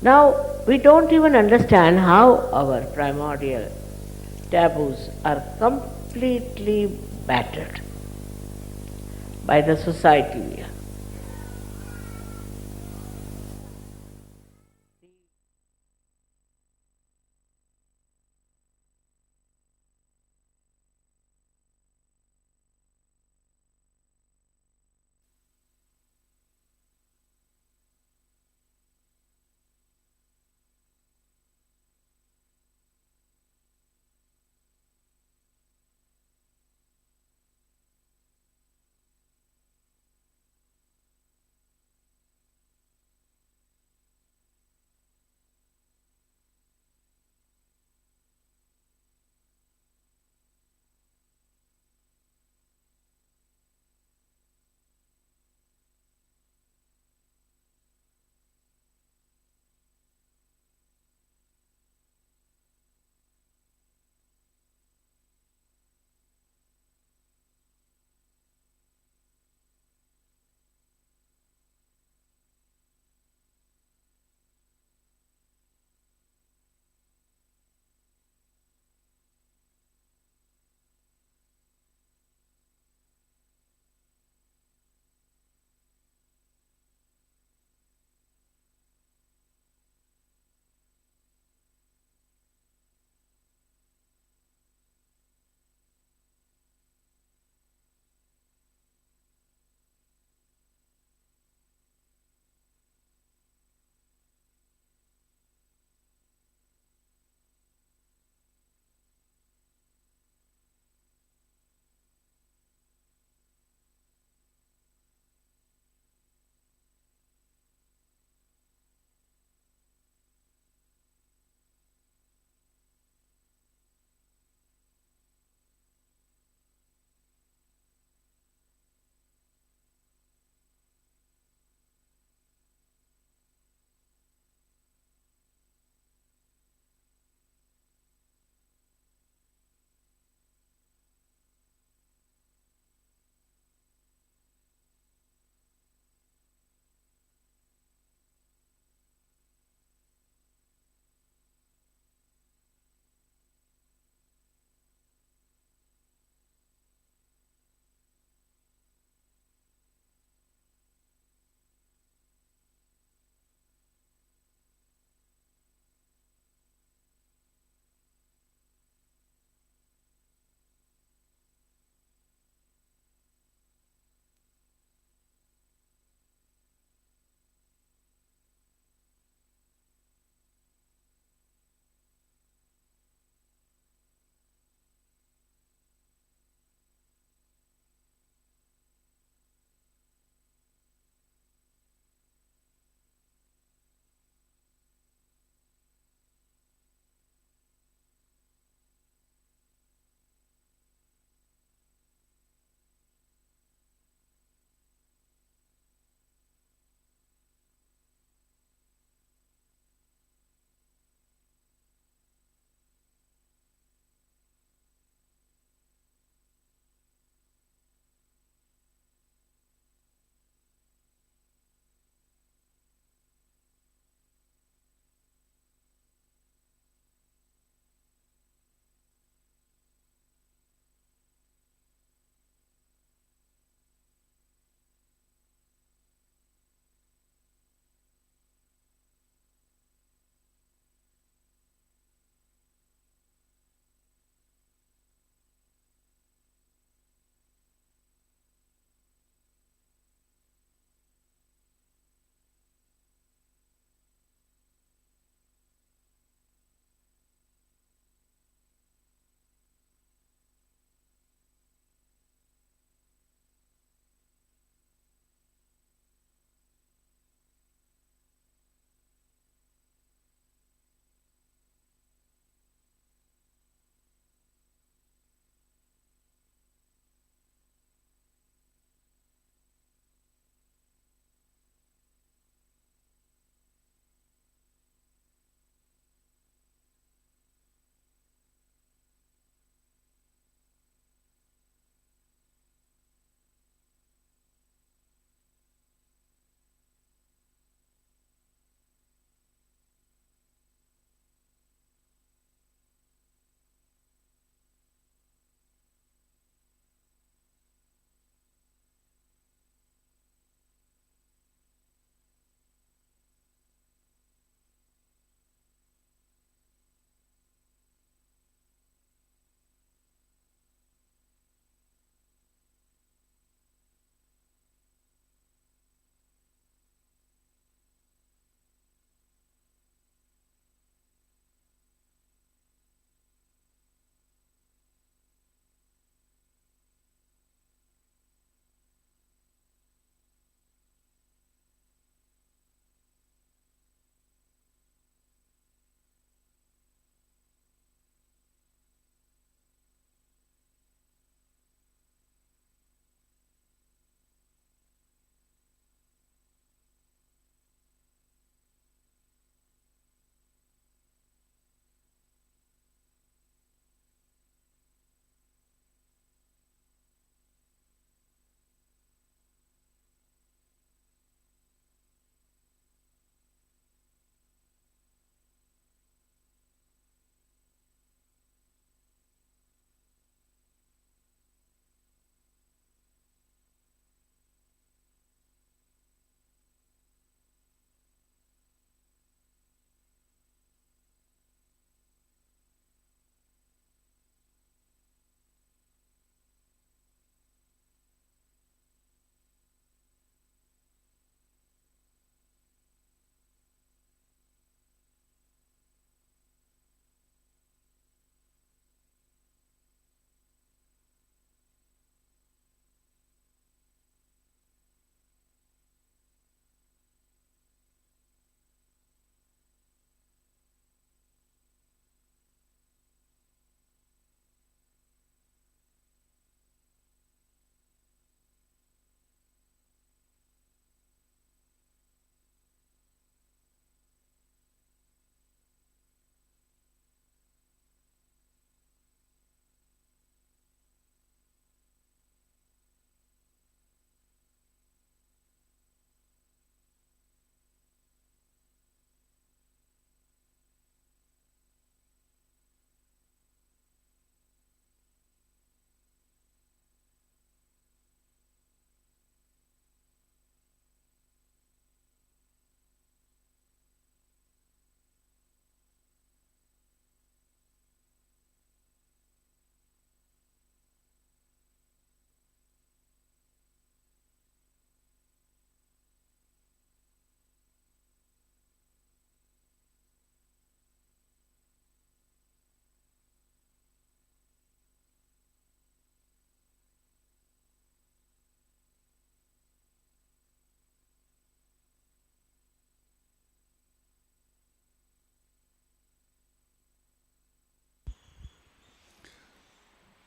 Now, we don't even understand how our primordial taboos are completely battered by the society we are.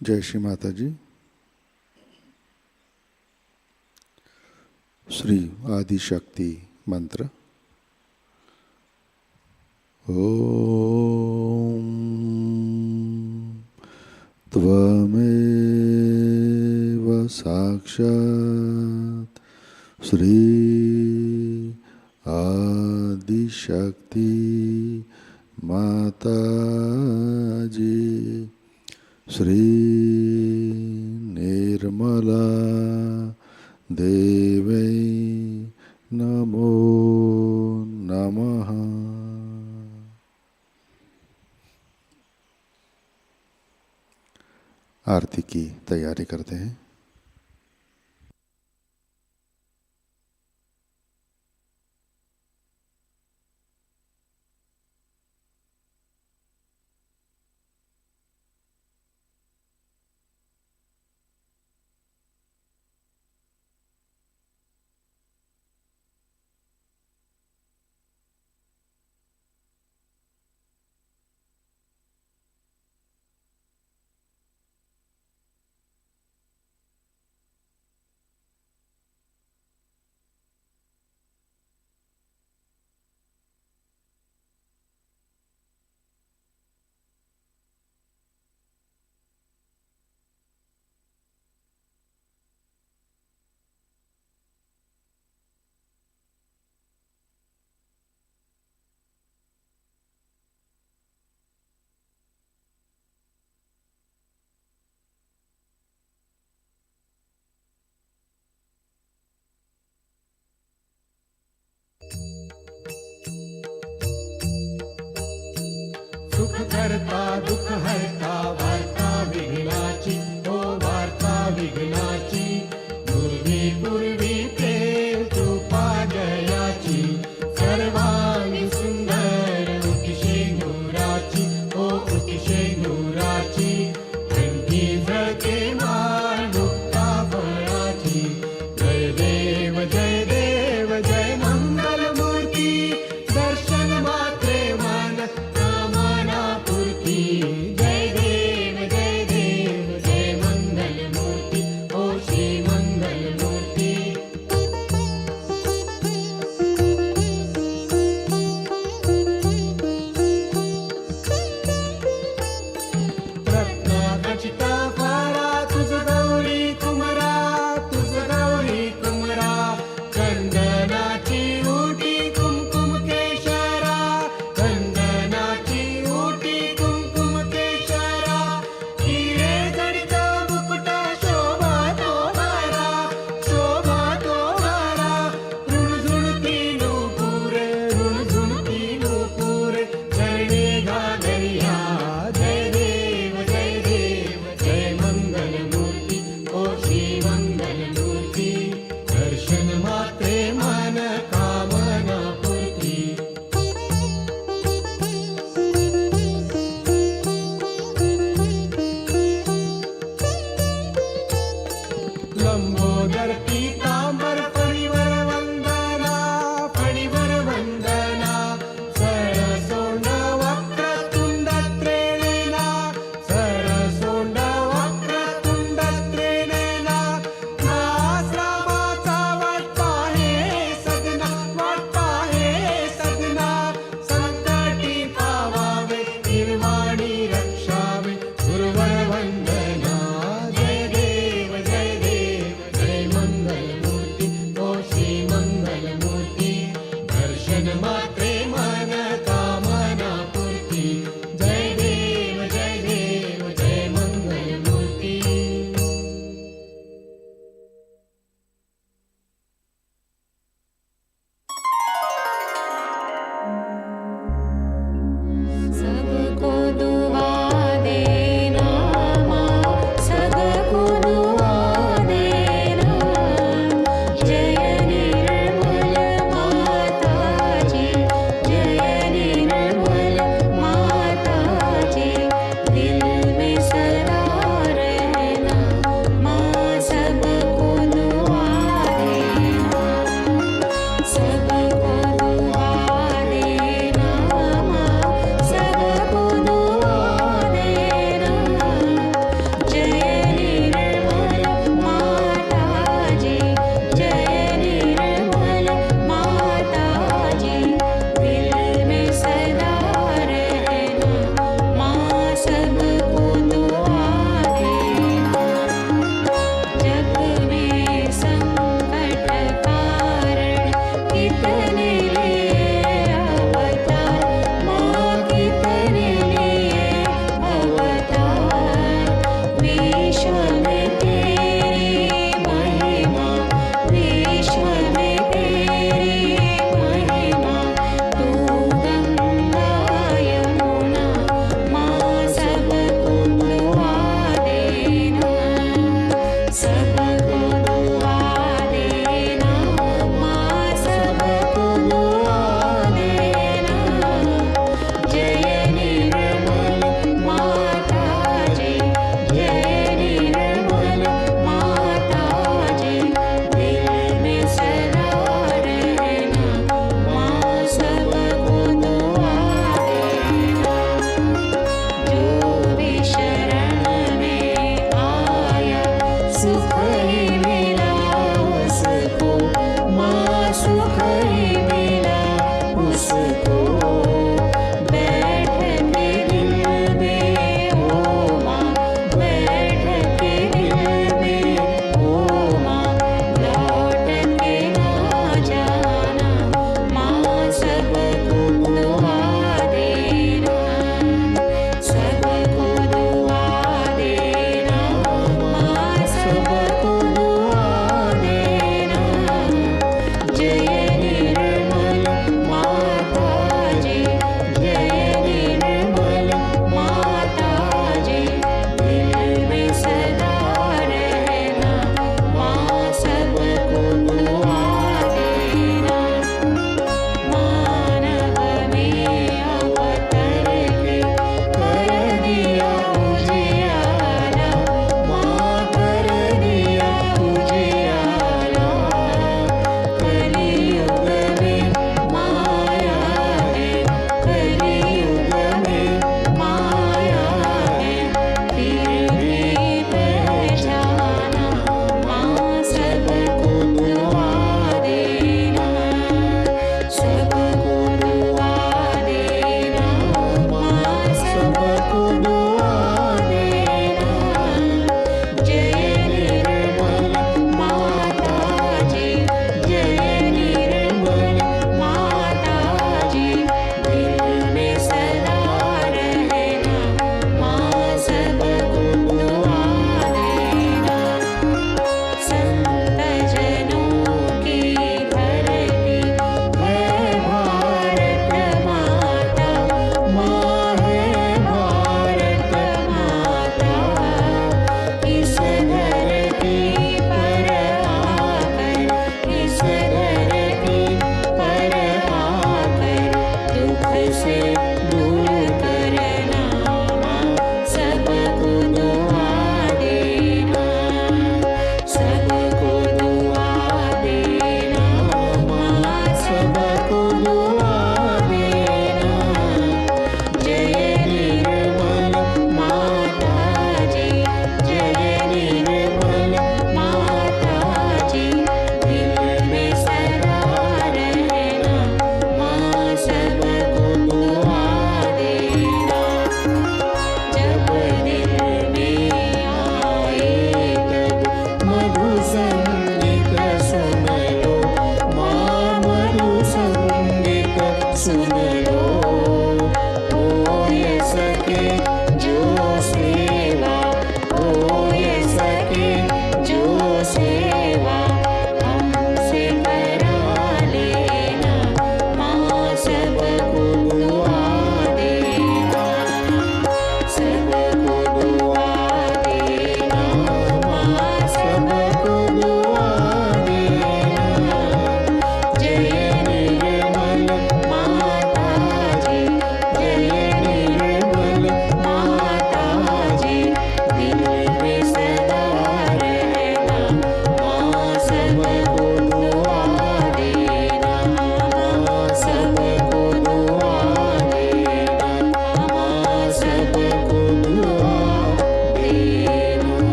जय श्री माताजी। श्री आदिशक्ति मंत्र। ओम त्वमेव साक्षात् श्री आदिशक्ति माताजी श्री निर्मला देवै नमो नमः। आरती की तैयारी करते हैं। सुख करता दुख हरता वार्ता विघ्नाची, ओ वार्ता विघ्नाची, पूर्वी पूर्वी प्रेम कृपा जयाची, सर्वांगी सुंदर उटिशे नूराची, ओ उटिशे नूराची, कंठी झळके मान मुक्ता फळाची, जय देव जय देव जय मंगल मूर्ती, दर्शन मात्रे मन कामना पूर्ती।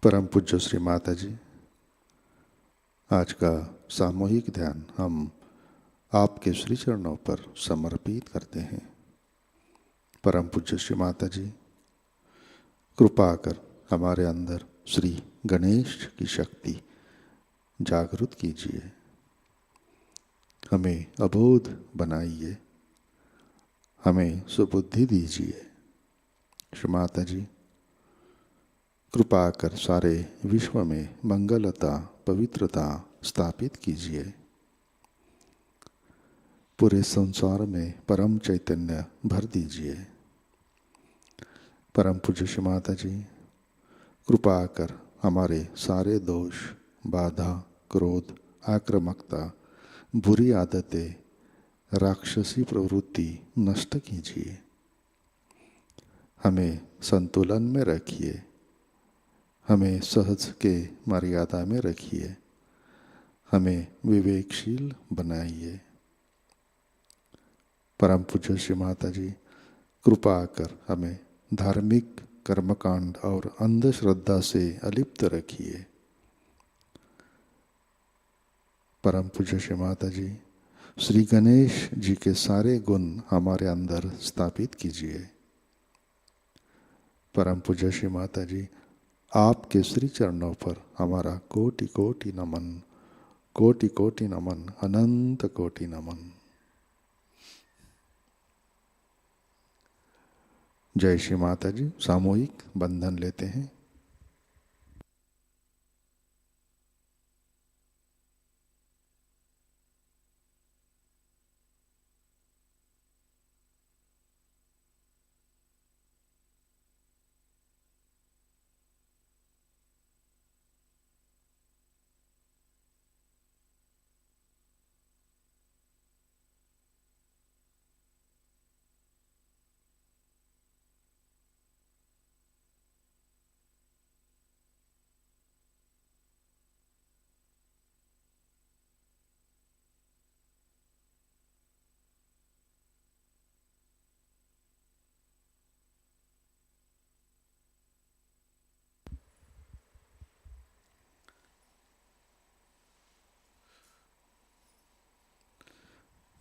परम पूज्य श्री माताजी, आज का सामूहिक ध्यान हम आपके श्री चरणों पर समर्पित करते हैं। परम पूज्य श्री माताजी, कृपा कर हमारे अंदर श्री गणेश की शक्ति जागृत कीजिए, हमें अबोध बनाइए, हमें सुबुद्धि दीजिए। श्री माताजी, कृपा कर सारे विश्व में मंगलता पवित्रता स्थापित कीजिए। पूरे संसार में परम चैतन्य भर दीजिए। परम पूज्य श्री माताजी, कृपा कर हमारे सारे दोष, बाधा, क्रोध, आक्रामकता, बुरी आदतें, राक्षसी प्रवृत्ति नष्ट कीजिए। हमें संतुलन में रखिए, हमें सहज के मर्यादा में रखिए, हमें विवेकशील बनाइए। परम पूज्य श्री माताजी, कृपा कर हमें धार्मिक कर्मकांड और अंधश्रद्धा से अलिप्त रखिए। परम पूज्य श्री माताजी, श्री गणेश जी के सारे गुण हमारे अंदर स्थापित कीजिए। परम पूज्य श्री माताजी, आपके श्री चरणों पर हमारा कोटि कोटि नमन, कोटि कोटि नमन, अनंत कोटि नमन। जय श्री माताजी। सामूहिक बंधन लेते हैं।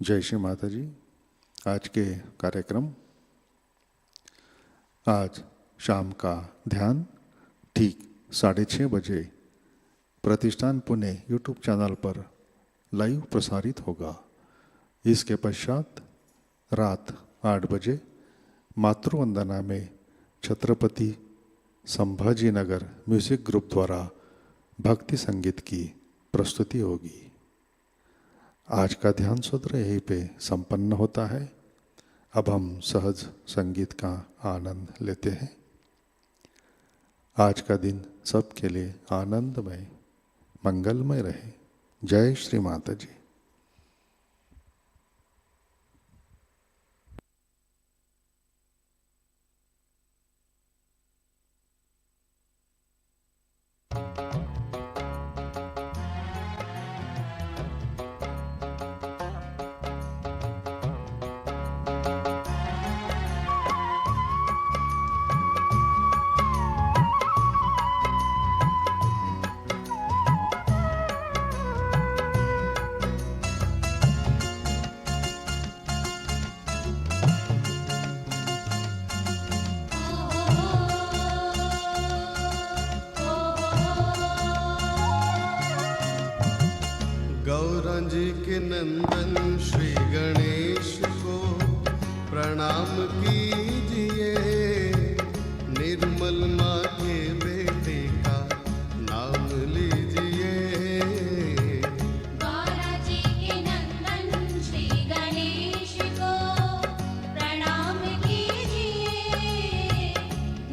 जय श्री माताजी। आज के कार्यक्रम, आज शाम का ध्यान ठीक 6:30 बजे प्रतिष्ठान पुणे यूट्यूब चैनल पर लाइव प्रसारित होगा। इसके पश्चात रात 8 बजे मातृवंदना में छत्रपति संभाजी नगर म्यूजिक ग्रुप द्वारा भक्ति संगीत की प्रस्तुति होगी। आज का ध्यान सत्र यहीं पे संपन्न होता है। अब हम सहज संगीत का आनंद लेते हैं। आज का दिन सबके लिए आनंदमय मंगलमय रहे। जय श्री माताजी। गौरा जी के नंदन श्री गणेश को प्रणाम कीजिए। निर्मल माँ के बेटे का नाम लीजिए। गौरा जी के नंदन श्री गणेश को प्रणाम कीजिए।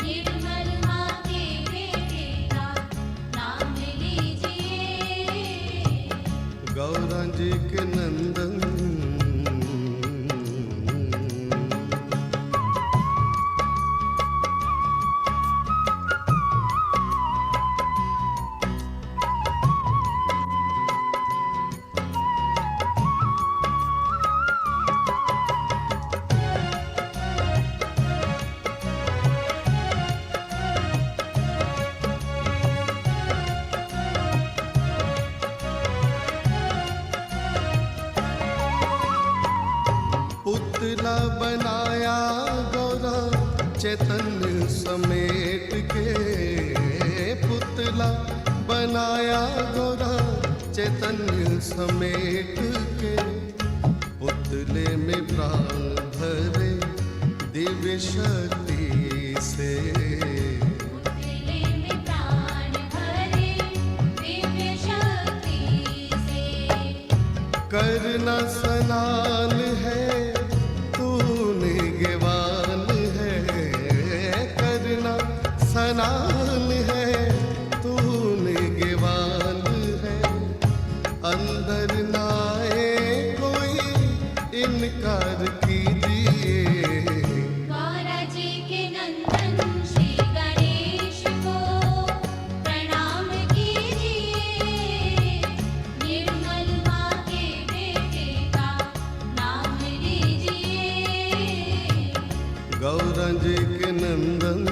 निर्मल माँ के बेटे का नाम लीजिए। गौरा जी के नंदन पुतला बनाया गौरा चैतन्य समेट के। पुतला बनाया गौरा चैतन्य समेट के। पुतले में प्राण भरे दिव्य शक्ति से। पुतले में प्राण भरे दिव्य शक्ति से। करना स्नान है तूने ज्ञान है। करना स्नान है तूने ज्ञान है। अंदर ना आए कोई इनकार कीजिए। गौरा जी के नंदन श्री गणेश को प्रणाम कीजिए। निर्मल माँ के बेटे का नाम लीजिए। गौरा जी के नंदन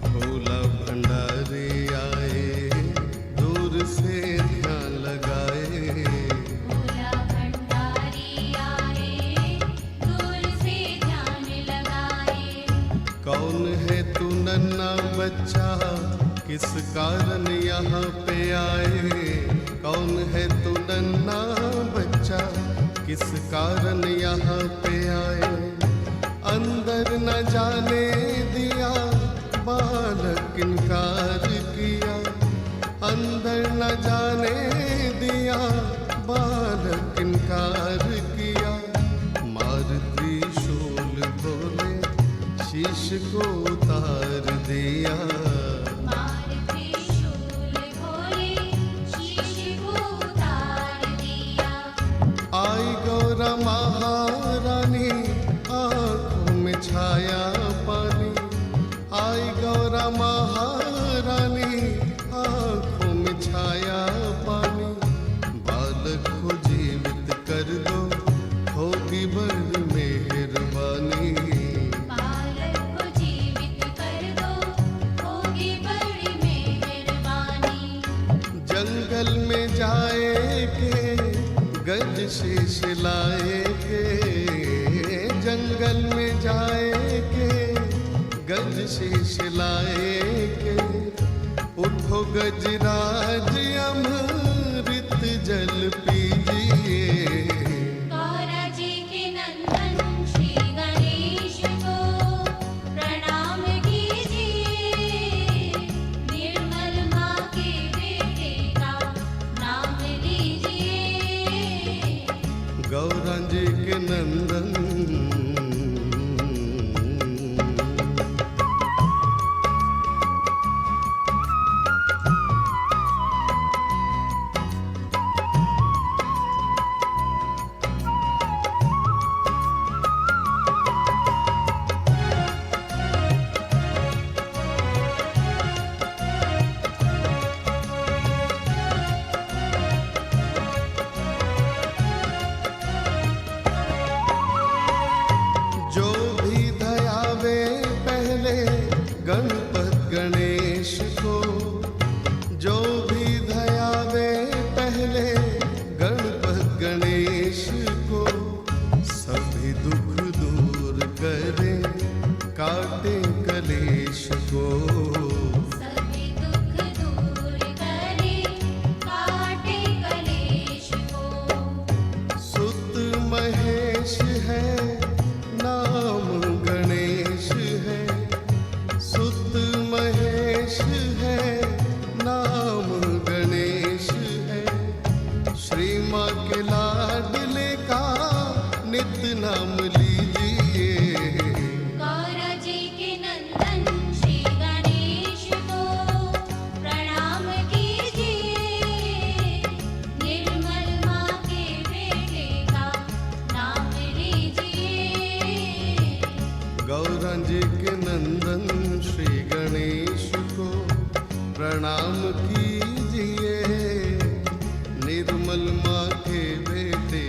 भोला भंडारी आए दूर से ध्यान लगाए। भोला भंडारी आए दूर से ध्यान लगाए। कौन है तू नन्हा बच्चा किस कारण यहाँ पे आए। कौन है तू नन्हा बच्चा किस कारण यहाँ पे आए। अंदर न जाने दिया बालक इनकार किया। अंदर न जाने दिया बालक इनकार किया। मार त्रिशूल बोले शीश को उतार दिया। मार त्रिशूल भोले शीश को उतार दिया। आई गौरा महारानी आँखों में छाया पानी। आई गौरा महारानी आँखों में छाया पानी। बालक को जीवित कर दो होगी बड़ी मेहरबानी। बालक को जीवित कर दो होगी शीश लाए के उठो गजराज अमृत जल पीजिए। गौरा जी के नंदन श्री गणेश को प्रणाम कीजिए। निर्मल माँ के बेटे का नाम लीजिए। गौरा जी के नंदन गणपत गणेश को, जो भी धयावे पहले गणपत गणेश को, सभी दुख दूर करे काटे कलेश को। सभी दुख दूर करे काटे कलेश को। सुत महेश है नाम गणेश है, सुत महेश है नाम गणेश है। श्री माँ के लाडले का नित नाम लीजिए। गौरा जी के नंदन श्री गणेश को प्रणाम कीजिए। निर्मल माँ के बेटे का नाम लीजिए। गौरा जी के नंदन श्री गणेश को प्रणाम कीजिए। निर्मल माँ के बेटे